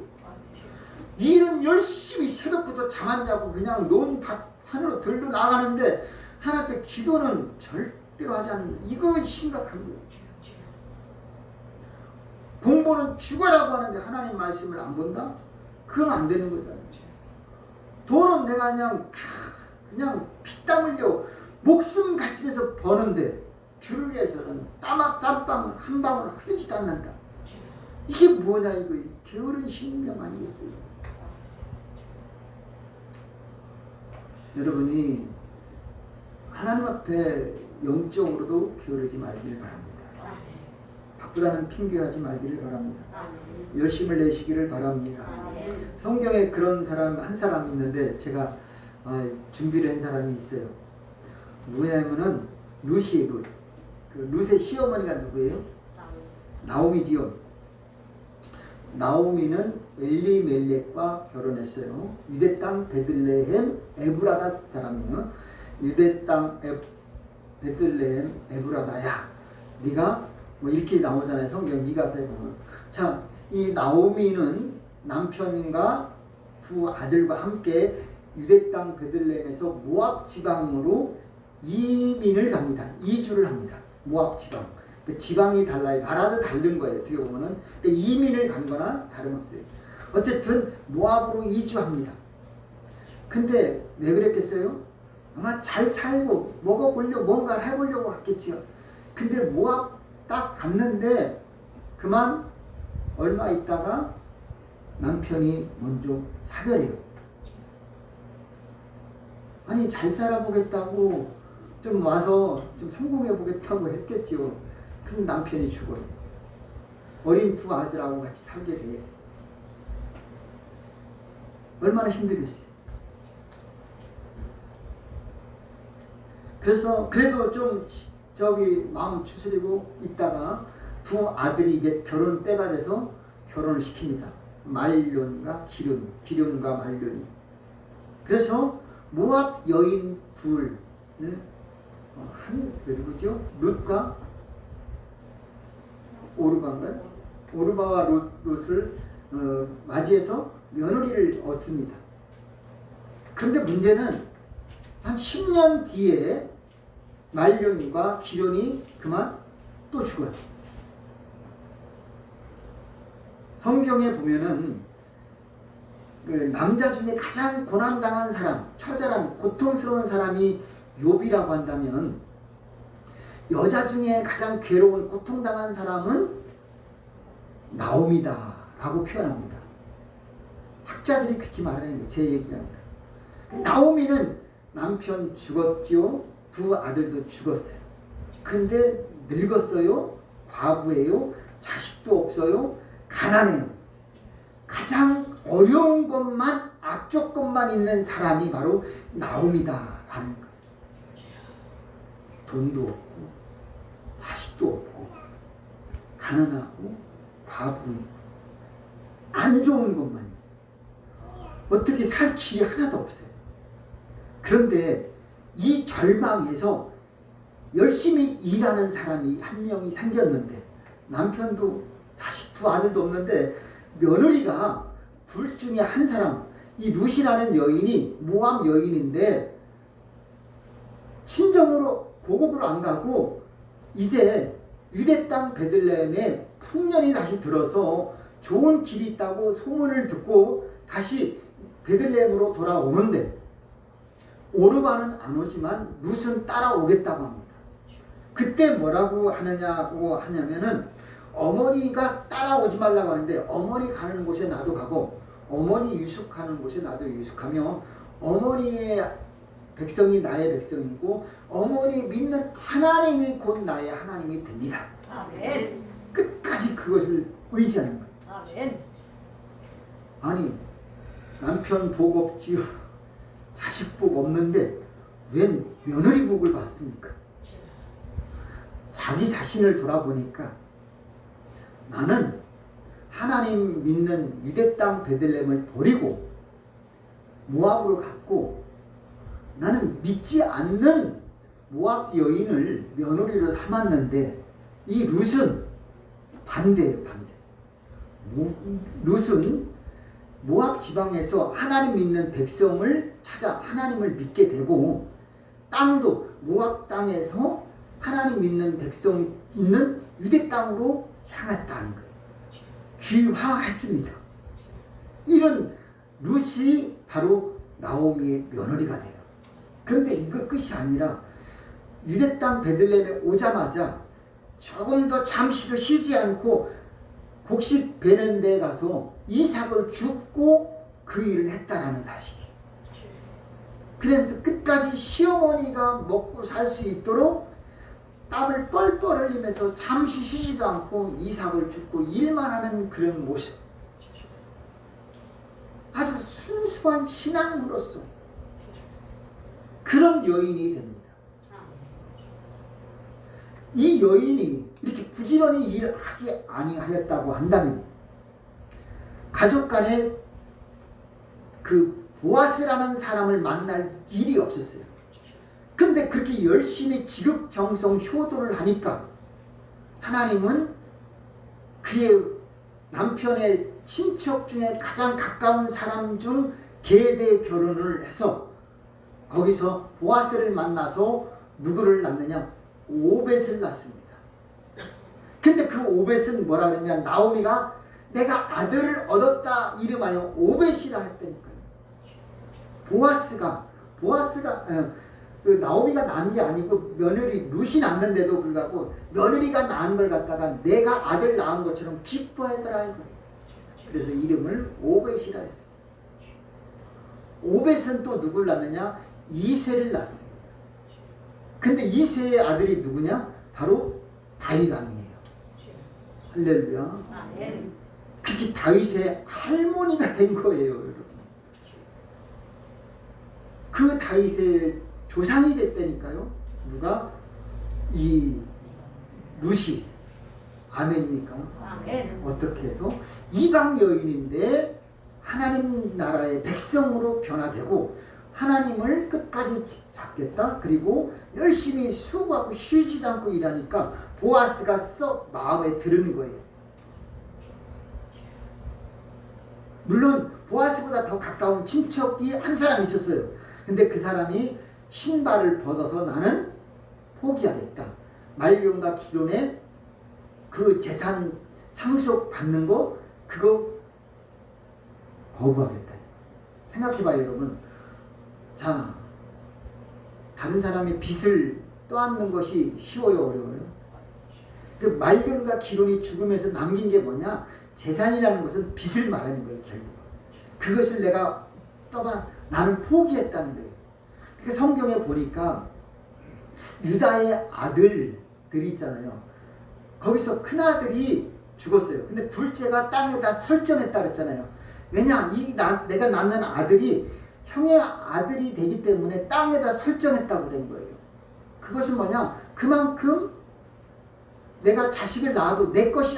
일은 열심히 새벽부터 잠 안 자고 그냥 논밭 산으로 들러 나가는데 하나님 앞에 기도는 절대로 하지 않는다. 이거 심각한 거예요. 공부는 죽어라고 하는데 하나님 말씀을 안 본다? 그건 안 되는 거잖아요. 돈은 내가 그냥 피땀 흘려 목숨 갇히면서 버는데 주를 위해서는 땀방 한 방울 흘리지도 않는다. 이게 뭐냐 이거 게으른 신명 아니겠어요? 여러분이 하나님 앞에 영적으로도 게으르지 말기를 바랍니다. 바쁘다는 핑계하지 말기를 바랍니다. 열심을 내시기를 바랍니다. 성경에 그런 사람 한 사람이 있는데 제가 준비를 한 사람이 있어요. 누구냐면은 룻이에요. 룻. 그 룻의 시어머니가 누구예요? 나오미지요. 나오미는 엘리멜렉과 결혼했어요. 유대 땅 베들레헴 에브라다 사람이에요. 유대 땅 베들레헴 에브라다야, 네가 뭐 이렇게 나오잖아요. 성경 미가서에 보면. 자, 이 나오미는 남편과 두 아들과 함께 유대 땅 베들레헴에서 모압 지방으로 이민을 갑니다. 이주를 합니다. 모압 지방. 그 지방이 달라요. 나라도 다른 거예요. 어떻게 보면은 이민을 간 거나 다름없어요. 어쨌든 모압으로 이주합니다. 근데 왜 그랬겠어요? 아마 잘 살고 먹어보려고 뭔가를 해보려고 갔겠지요. 근데 모압 딱 갔는데 그만 얼마 있다가 남편이 먼저 사별해요. 아니 잘 살아보겠다고 좀 와서 좀 성공해보겠다고 했겠지요. 그럼 남편이 죽어요. 어린 두 아들하고 같이 살게 돼요. 얼마나 힘들겠어요. 그래서 그래도 좀 마음 추스리고 있다가 두 아들이 이제 결혼 때가 돼서 결혼을 시킵니다. 말론과 기륜과 말론이. 그래서 모압 여인 둘, 누구죠? 룻과 오르바인가요? 오르바와 룻을 맞이해서 며느리를 얻습니다. 그런데 문제는 한 10년 뒤에 말론과 기륜이 그만 또 죽어요. 성경에 보면은 그 남자 중에 가장 고난당한 사람, 처절한 고통스러운 사람이 욥이라고 한다면 여자 중에 가장 괴로운 고통당한 사람은 나오미다 라고 표현합니다. 학자들이 그렇게 말하는 거예요. 제 얘기가 아니라. 나오미는 남편 죽었지요. 두 아들도 죽었어요. 근데 늙었어요. 과부예요. 자식도 없어요. 가난해요. 가장 어려운 것만, 악조건만 있는 사람이 바로 나오미다라는 거예요. 돈도 없고 자식도 없고 가난하고 과부이고 안 좋은 것만 있어요. 어떻게 살 길이 하나도 없어요. 그런데 이 절망에서 열심히 일하는 사람이 한 명이 생겼는데 남편도 자식 두 아들도 없는데 며느리가 둘 중에 한 사람, 이 룻이라는 여인이 모압 여인인데 친정으로 고국으로 안 가고 이제 유대 땅 베들레헴에 풍년이 다시 들어서 좋은 길이 있다고 소문을 듣고 다시 베들레헴으로 돌아오는데 오르바는 안 오지만 룻은 따라오겠다고 합니다. 그때 뭐라고 하냐면은 어머니가 따라오지 말라고 하는데 어머니 가는 곳에 나도 가고 어머니 유숙하는 곳에 나도 유숙하며 어머니의 백성이 나의 백성이고 어머니 믿는 하나님이 곧 나의 하나님이 됩니다. 아멘. 끝까지 그것을 의지하는 거예요. 아멘. 아니 남편 복 없지요, 자식 복 없는데 웬 며느리 복을 받습니까? 자기 자신을 돌아보니까 나는 하나님 믿는 유대 땅 베들레헴을 버리고 모압으로 갔고 나는 믿지 않는 모압 여인을 며느리로 삼았는데 이 룻은 반대예요. 반대. 룻은 모압 지방에서 하나님 믿는 백성을 찾아 하나님을 믿게 되고 땅도 모압 땅에서 하나님 믿는 백성 있는 유대 땅으로 향했다는 거예요. 귀화했습니다. 이런 룻이 바로 나오미의 며느리가 돼요. 그런데 이거 끝이 아니라 유대 땅 베들레헴에 오자마자 조금 더 잠시도 쉬지 않고 곡식 베는 데 가서 이삭을 줍고 그 일을 했다라는 사실이에요. 그래서 끝까지 시어머니가 먹고 살 수 있도록 땀을 뻘뻘 흘리면서 잠시 쉬지도 않고 이삭을 줍고 일만 하는 그런 모습. 아주 순수한 신앙으로서 그런 여인이 됩니다. 이 여인이 이렇게 부지런히 일하지 아니하였다고 한다면 가족 간에 그 보아스라는 사람을 만날 일이 없었어요. 그런데 그렇게 열심히 지극정성 효도를 하니까 하나님은 그의 남편의 친척 중에 가장 가까운 사람 중 계대 결혼을 해서 거기서 보아스를 만나서 누구를 낳느냐? 오벳을 낳습니다. 근데 그 오벳은 뭐라 그러냐면 나오미가 내가 아들을 얻었다 이름하여 오벳이라 했다니까요. 보아스가 그 나오미가 낳은 게 아니고 며느리 룻이 낳는데도 불구하고 며느리가 낳은 걸 갖다가 내가 아들 낳은 것처럼 기뻐하더라 이거예요. 그래서 이름을 오벳이라 했어요. 오벳은 또 누굴 낳느냐? 이새를 낳습니다. 근데 이새의 아들이 누구냐? 바로 다윗 왕이에요. 할렐루야. 아멘. 그게 다윗의 할머니가 된 거예요, 여러분. 그 다윗의 조상이 됐다니까요. 누가? 이 룻이. 아멘입니까? 아멘. 어떻게 해서? 이방 여인인데 하나님 나라의 백성으로 변화되고 하나님을 끝까지 잡겠다. 그리고 열심히 수고하고 쉬지도 않고 일하니까 보아스가 썩 마음에 드는 거예요. 물론 보아스보다 더 가까운 친척이 한 사람 있었어요. 근데 그 사람이 신발을 벗어서 나는 포기하겠다. 말론과 기론의 그 재산 상속 받는 거 그거 거부하겠다. 생각해봐요, 여러분. 자, 다른 사람의 빚을 떠안는 것이 쉬워요, 어려워요? 그 말론과 기론이 죽으면서 남긴 게 뭐냐? 재산이라는 것은 빚을 말하는 거예요, 결국. 그것을 내가 나는 포기했다는 거예요. 그러니까 성경에 보니까 유다의 아들들이 있잖아요. 거기서 큰아들이 죽었어요. 근데 둘째가 땅에다 설전했다 그랬잖아요. 왜냐? 내가 낳는 아들이 형의 아들이 되기 때문에 땅에다 설전했다고 그런 거예요. 그것은 뭐냐? 그만큼 내가 자식을 낳아도 내 것이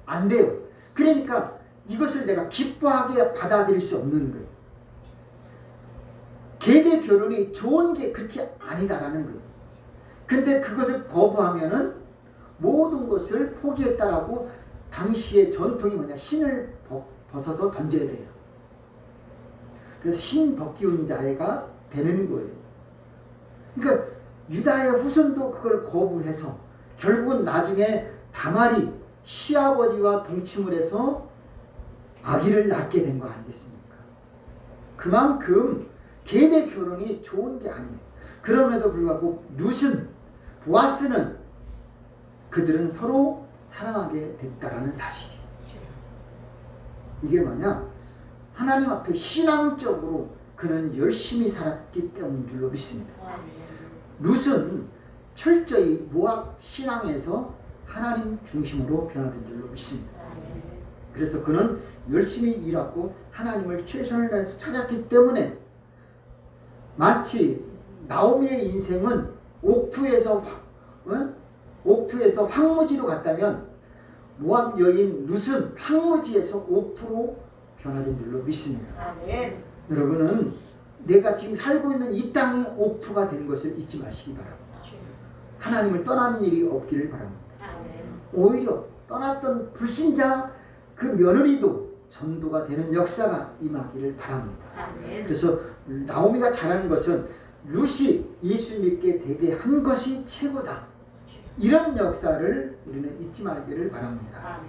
안 돼요. 그러니까 이것을 내가 기뻐하게 받아들일 수 없는 거예요. 계대 결혼이 좋은 게 그렇게 아니다라는 거예요. 근데 그것을 거부하면은 모든 것을 포기했다라고 당시의 전통이 뭐냐? 신을 벗어서 던져야 돼요. 그래서 신 벗기운 자가 되는 거예요. 그러니까 유다의 후손도 그걸 거부해서 결국은 나중에 다말이 시아버지와 동침을 해서 아기를 낳게 된 거 아니겠습니까? 그만큼 계대 결혼이 좋은 게 아니에요. 그럼에도 불구하고 룻은 보아스는 그들은 서로 사랑하게 됐다라는 사실이에요. 이게 뭐냐? 하나님 앞에 신앙적으로 그는 열심히 살았기 때문인 줄로 믿습니다. 룻은 철저히 모압 신앙에서 하나님 중심으로 변화된 줄로 믿습니다. 그래서 그는 열심히 일하고 하나님을 최선을 다해서 찾았기 때문에 마치 나오미의 인생은 옥투에서 황무지로 갔다면 모압 여인 룻은 황무지에서 옥투로 변화된 줄로 믿습니다. 여러분은 내가 지금 살고 있는 이 땅이 옥투가 되는 것을 잊지 마시기 바랍니다. 하나님을 떠나는 일이 없기를 바랍니다. 오히려 떠났던 불신자 그 며느리도 전도가 되는 역사가 임하기를 바랍니다. 그래서 나오미가 잘하는 것은 룻이 예수 믿게 되게 한 것이 최고다. 이런 역사를 우리는 잊지 말기를 바랍니다.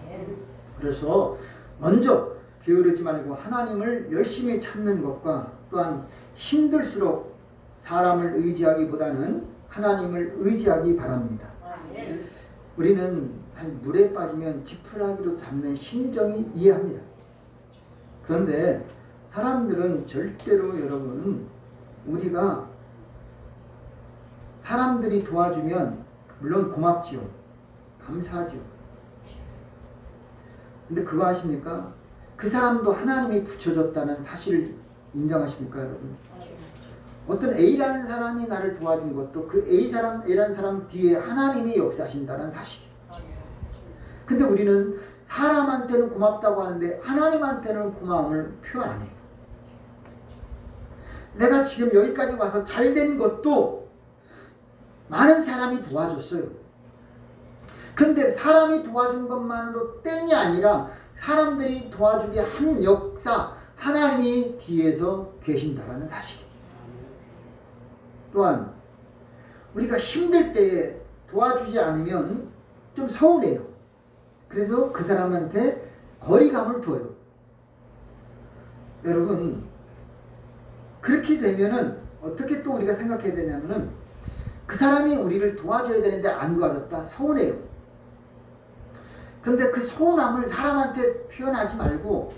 그래서 먼저 게으르지 말고 하나님을 열심히 찾는 것과 또한 힘들수록 사람을 의지하기보다는 하나님을 의지하기 바랍니다. 우리는 물에 빠지면 지푸라기로 잡는 심정이 이해합니다. 그런데 사람들은 절대로 여러분 우리가 사람들이 도와주면 물론 고맙지요. 감사하지요. 근데 그거 아십니까? 그 사람도 하나님이 붙여줬다는 사실을 인정하십니까 여러분? 어떤 A라는 사람이 나를 도와준 것도 그 A라는 사람 뒤에 하나님이 역사하신다는 사실이에요. 근데 우리는 사람한테는 고맙다고 하는데 하나님한테는 고마움을 표현 안 해요. 내가 지금 여기까지 와서 잘된 것도 많은 사람이 도와줬어요. 근데 사람이 도와준 것만으로 땡이 아니라 사람들이 도와주게 한 역사, 하나님이 뒤에서 계신다는 사실이에요. 또한 우리가 힘들 때에 도와주지 않으면 좀 서운해요. 그래서 그 사람한테 거리감을 둬요. 여러분 그렇게 되면은 어떻게 또 우리가 생각해야 되냐면은 그 사람이 우리를 도와줘야 되는데 안 도와줬다 서운해요. 그런데 그 서운함을 사람한테 표현하지 말고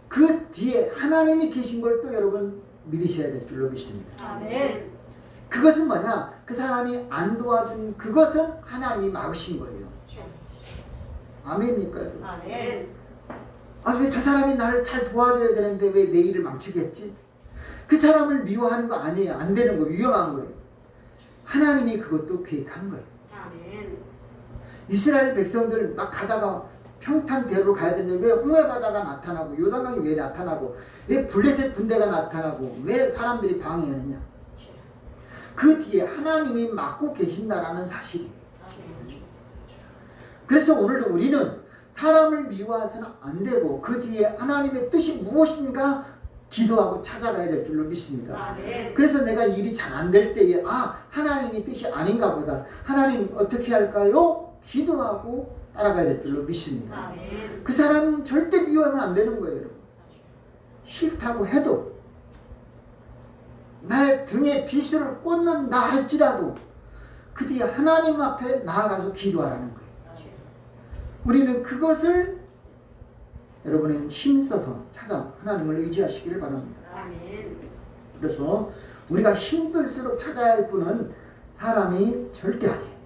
그 뒤에 하나님이 계신 걸 또 여러분 믿으셔야 될 줄로 믿습니다. 아멘. 그것은 뭐냐? 그 사람이 안 도와준 그것은 하나님이 막으신 거예요. 아멘입니까? 아멘. 왜 저 사람이 나를 잘 도와줘야 되는데 왜 내 일을 망치겠지? 그 사람을 미워하는 거 아니에요. 안 되는 거, 위험한 거예요. 하나님이 그것도 계획한 거예요. 아멘. 이스라엘 백성들 막 가다가 평탄대로로 가야 되는데 왜 홍해바다가 나타나고 요단강이 왜 나타나고 왜 블레셋 군대가 나타나고 왜 사람들이 방해하느냐? 그 뒤에 하나님이 막고 계신다라는 사실이에요. 그래서 오늘도 우리는 사람을 미워해서는 안 되고 그 뒤에 하나님의 뜻이 무엇인가 기도하고 찾아가야 될 줄로 믿습니다. 아멘. 그래서 내가 일이 잘 안 될 때에 하나님의 뜻이 아닌가 보다. 하나님 어떻게 할까요? 기도하고 따라가야 될 줄로 믿습니다. 아멘. 그 사람 절대 미워하면 안 되는 거예요. 여러분. 싫다고 해도 나의 등에 비수를 꽂는다 할지라도 그 뒤에 하나님 앞에 나아가서 기도하라는 거예요. 우리는 그것을 여러분은 힘써서 찾아 하나님을 의지하시기를 바랍니다. 아멘. 그래서 우리가 힘들수록 찾아야 할 분은 사람이 절대 아니에요.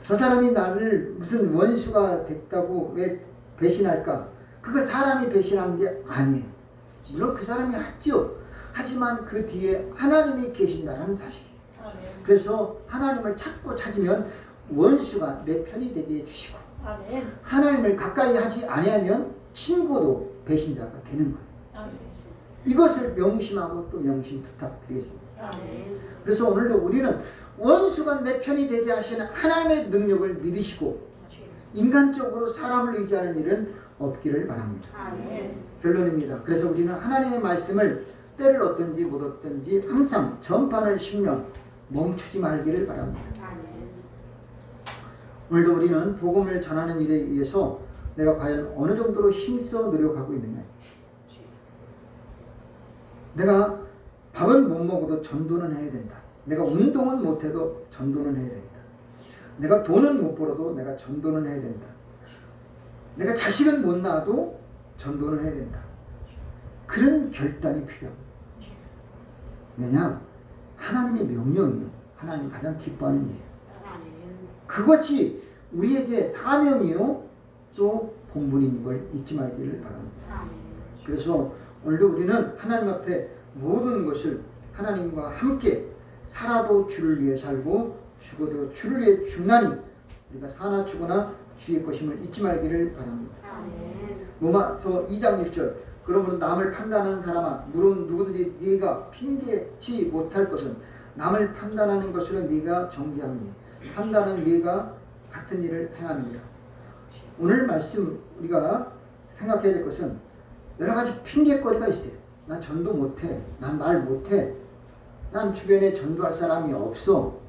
저 사람이 나를 무슨 원수가 됐다고 왜 배신할까? 그거 사람이 배신한 게 아니에요. 물론 그 사람이 했죠. 하지만 그 뒤에 하나님이 계신다는 사실이에요. 그래서 하나님을 찾고 찾으면 원수가 내 편이 되게 해주시고 아멘. 하나님을 가까이 하지 아니하면 친구도 배신자가 되는 거예요. 아멘. 이것을 명심하고 또 명심 부탁드리겠습니다. 아멘. 그래서 오늘도 우리는 원수가 내 편이 되게 하시는 하나님의 능력을 믿으시고 인간적으로 사람을 의지하는 일은 없기를 바랍니다. 아멘. 결론입니다. 그래서 우리는 하나님의 말씀을 때를 얻든지 못 얻든지 항상 전파는 신명 멈추지 말기를 바랍니다. 아멘. 오늘도 우리는 복음을 전하는 일에 의해서 내가 과연 어느 정도로 힘써 노력하고 있느냐. 내가 밥은 못 먹어도 전도는 해야 된다. 내가 운동은 못해도 전도는 해야 된다. 내가 돈은 못 벌어도 내가 전도는 해야 된다. 내가 자식은 못 낳아도 전도는 해야 된다. 그런 결단이 필요합니다. 왜냐? 하나님의 명령이요. 하나님이 가장 기뻐하는 일. 그것이 우리에게 사명이요. 또 본분인 걸 잊지 말기를 바랍니다. 그래서 오늘도 우리는 하나님 앞에 모든 것을 하나님과 함께 살아도 주를 위해 살고 죽어도 주를 위해 죽나니 우리가 사나 죽거나 주의 것임을 잊지 말기를 바랍니다. 로마서 2장 1절 그러므로 남을 판단하는 사람아 물론 누구든지 네가 핑계치 못할 것은 남을 판단하는 것으로 네가 정죄하니 판단은 네가 같은 일을 행함이니라. 오늘 말씀 우리가 생각해야 될 것은 여러 가지 핑계거리가 있어요. 난 전도 못해. 난 말 못해. 난 주변에 전도할 사람이 없어.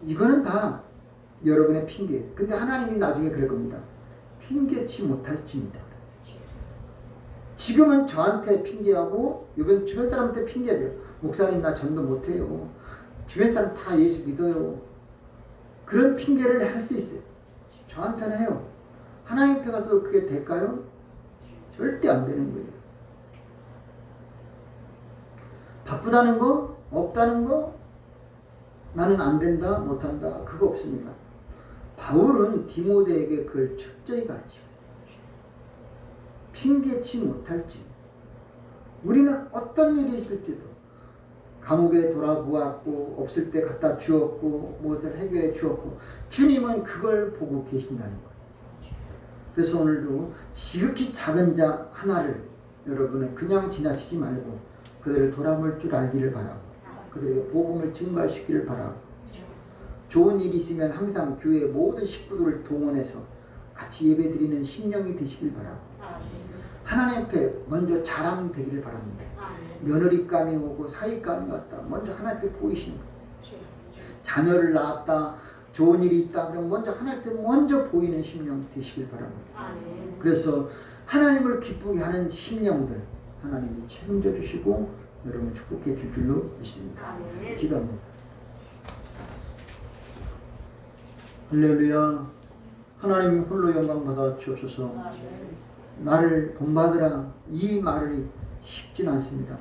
이거는 다 여러분의 핑계. 근데 하나님이 나중에 그럴 겁니다. 핑계치 못할지입니다. 지금은 저한테 핑계하고 주변 사람한테 핑계해요. 목사님 나 전도 못해요. 주변 사람 다 예수 믿어요. 그런 핑계를 할 수 있어요. 저한테는 해요. 하나님께 가도 그게 될까요? 절대 안 되는 거예요. 바쁘다는 거, 없다는 거, 나는 안 된다, 못한다, 그거 없습니다. 바울은 디모데에게 그걸 철저히 가르치고 핑계치 못할지 우리는 어떤 일이 있을지도 감옥에 돌아보았고 없을 때 갖다 주었고 무엇을 해결해 주었고 주님은 그걸 보고 계신다는 거예요. 그래서 오늘도 지극히 작은 자 하나를 여러분은 그냥 지나치지 말고 그들을 돌아볼 줄 알기를 바라고 그들에게 복음을 증거시키기를 바라고 좋은 일이 있으면 항상 교회 모든 식구들을 동원해서 같이 예배드리는 심령이 되시길 바라고 하나님 앞에 먼저 자랑 되기를 바랍니다. 며느리감이 오고 사위감이 왔다. 먼저 하나님 앞에 보이시는 거예요. 자녀를 낳았다. 좋은 일이 있다. 그럼 먼저 하나님 앞에 먼저 보이는 심령 되시길 바랍니다. 그래서 하나님을 기쁘게 하는 심령들 하나님이 책임져 주시고 여러분 축복해 줄 줄로 믿습니다. 기도합니다. 할렐루야. 하나님 홀로 영광 받아 주옵소서. 나를 본받으라 이 말이 쉽진 않습니다.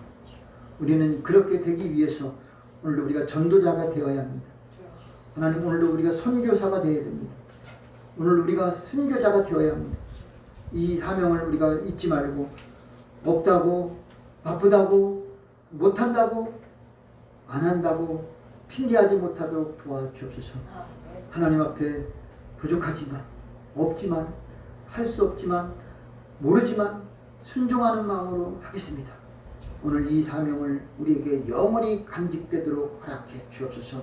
우리는 그렇게 되기 위해서 오늘도 우리가 전도자가 되어야 합니다. 하나님 오늘도 우리가 선교사가 되어야 됩니다. 오늘 우리가 선교자가 되어야 합니다. 이 사명을 우리가 잊지 말고 없다고 바쁘다고 못한다고 안 한다고 핑계하지 못하도록 도와주옵소서. 하나님 앞에 부족하지만 없지만 할 수 없지만 모르지만 순종하는 마음으로 하겠습니다. 오늘 이 사명을 우리에게 영원히 간직되도록 허락해 주옵소서.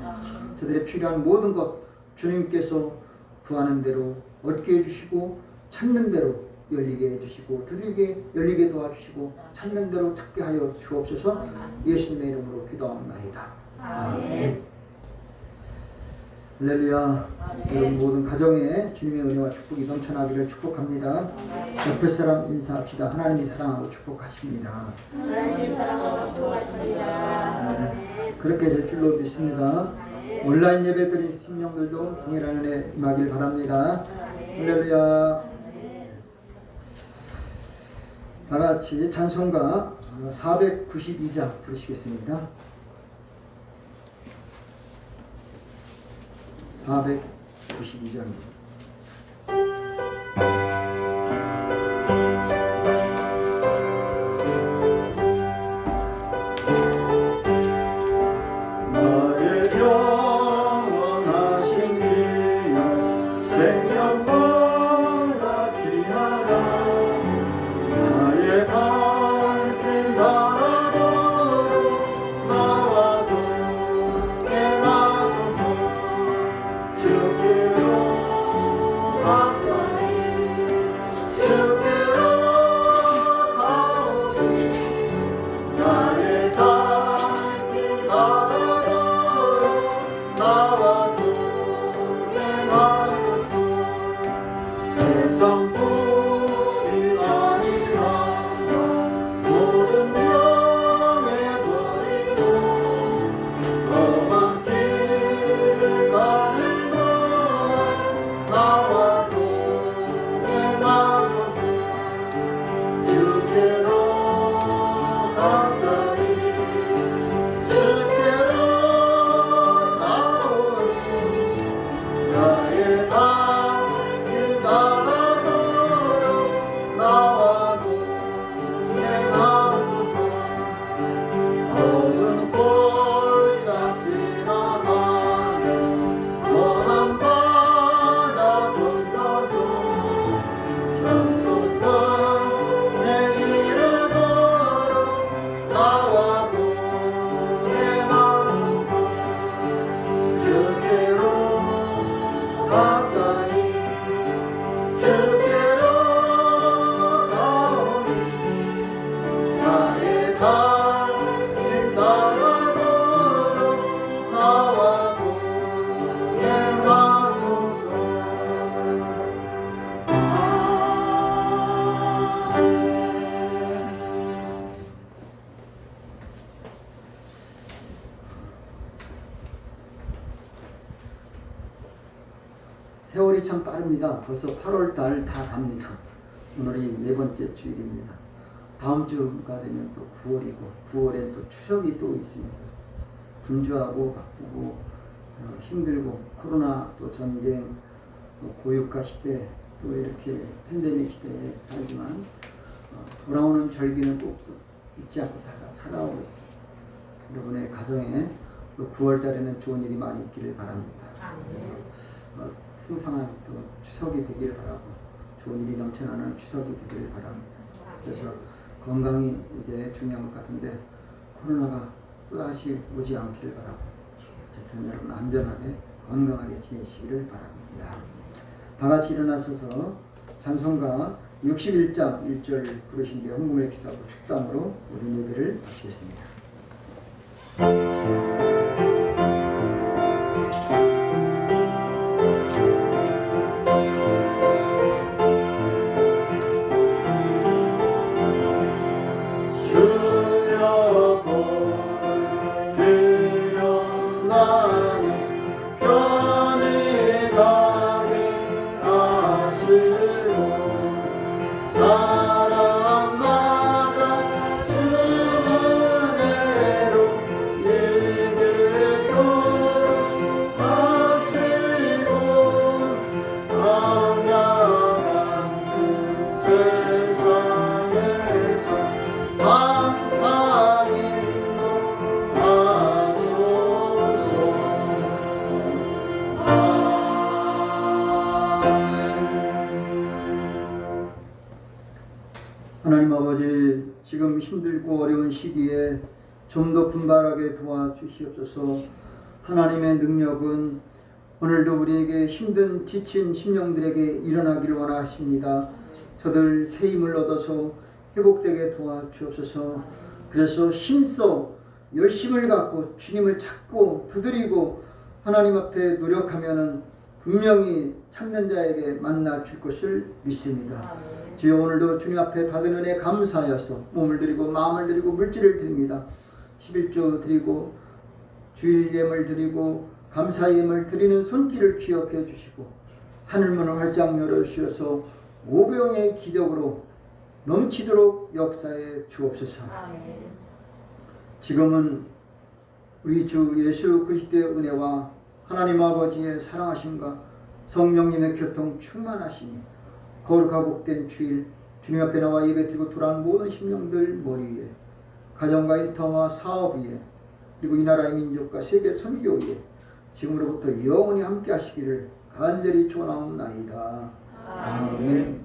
저들의 필요한 모든 것 주님께서 구하는 대로 얻게 해주시고 찾는 대로 열리게 해주시고 두드리게 열리게 도와주시고 찾는 대로 찾게 하여 주옵소서. 예수님의 이름으로 기도합니다. 아멘. 할렐루야. 여러분 모든 가정에 주님의 은혜와 축복이 넘쳐나기를 축복합니다. 옆에 사람 인사합시다. 하나님이 사랑하고 축복하십니다. 하나님이 사랑하고 축복하십니다. 그렇게 될 줄로 믿습니다. 온라인 예배 드린 심령들도 동일한 은혜 임하길 바랍니다. 할렐루야. 다 같이 찬송가 492장 부르시겠습니다. 492장입니다. 나의 영원하신 주여 생명보다 귀하다 나의 밝은 나라로 나와도 깨나소서 주께로 세월이 참 빠릅니다. 벌써 8월 달 다 갑니다. 오늘이 4번째 주일입니다. 다음 주가 되면 또 9월이고 9월엔 또 추석이 또 있습니다. 분주하고 바쁘고 힘들고 코로나 또 전쟁 또 고유가 시대 또 이렇게 팬데믹 시대에 살지만 돌아오는 절기는 꼭 잊지 않고 다가오고 있습니다. 여러분의 가정에 9월 달에는 좋은 일이 많이 있기를 바랍니다. 그래서 풍성한 또 추석이 되기를 바라고 좋은 일이 넘쳐나는 추석이 되기를 바랍니다. 그래서 건강이 이제 중요한 것 같은데 코로나가 또다시 오지 않기를 바라고 어쨌든 여러분 안전하게 건강하게 지내시기를 바랍니다. 다 같이 일어나셔서 찬송가 61장 1절 부르신 뒤에 헌금을 기도하고 축담으로 우리 예배를 마치겠습니다. 하나님 아버지, 지금 힘들고 어려운 시기에 좀 더 분발하게 도와주시옵소서. 하나님의 능력은 오늘도 우리에게 힘든 지친 심령들에게 일어나기를 원하십니다. 저들 새 힘을 얻어서 회복되게 도와주옵소서. 그래서 힘써 열심을 갖고 주님을 찾고 두드리고 하나님 앞에 노력하면은 분명히 찾는 자에게 만나 줄 것을 믿습니다. 주여, 오늘도 주님 앞에 받은 은혜 감사하여서 몸을 드리고 마음을 드리고 물질을 드립니다. 11조 드리고 주일 예물 드리고 감사 예물 드리는 손길을 기억해 주시고 하늘문을 활짝 열어주셔서 오병의 기적으로 넘치도록 역사해 주옵소서. 지금은 우리 주 예수 그리스도의 은혜와 하나님 아버지의 사랑하심과 성령님의 교통 충만하심이 거룩하고 복된 주일 주님 앞에 나와 예배드리고 돌아온 모든 심령들 머리 위에, 가정과 일터와 사업 위에, 그리고 이 나라의 민족과 세계 선교 위에 지금으로부터 영원히 함께 하시기를 간절히 축원하옵나이다. 아멘.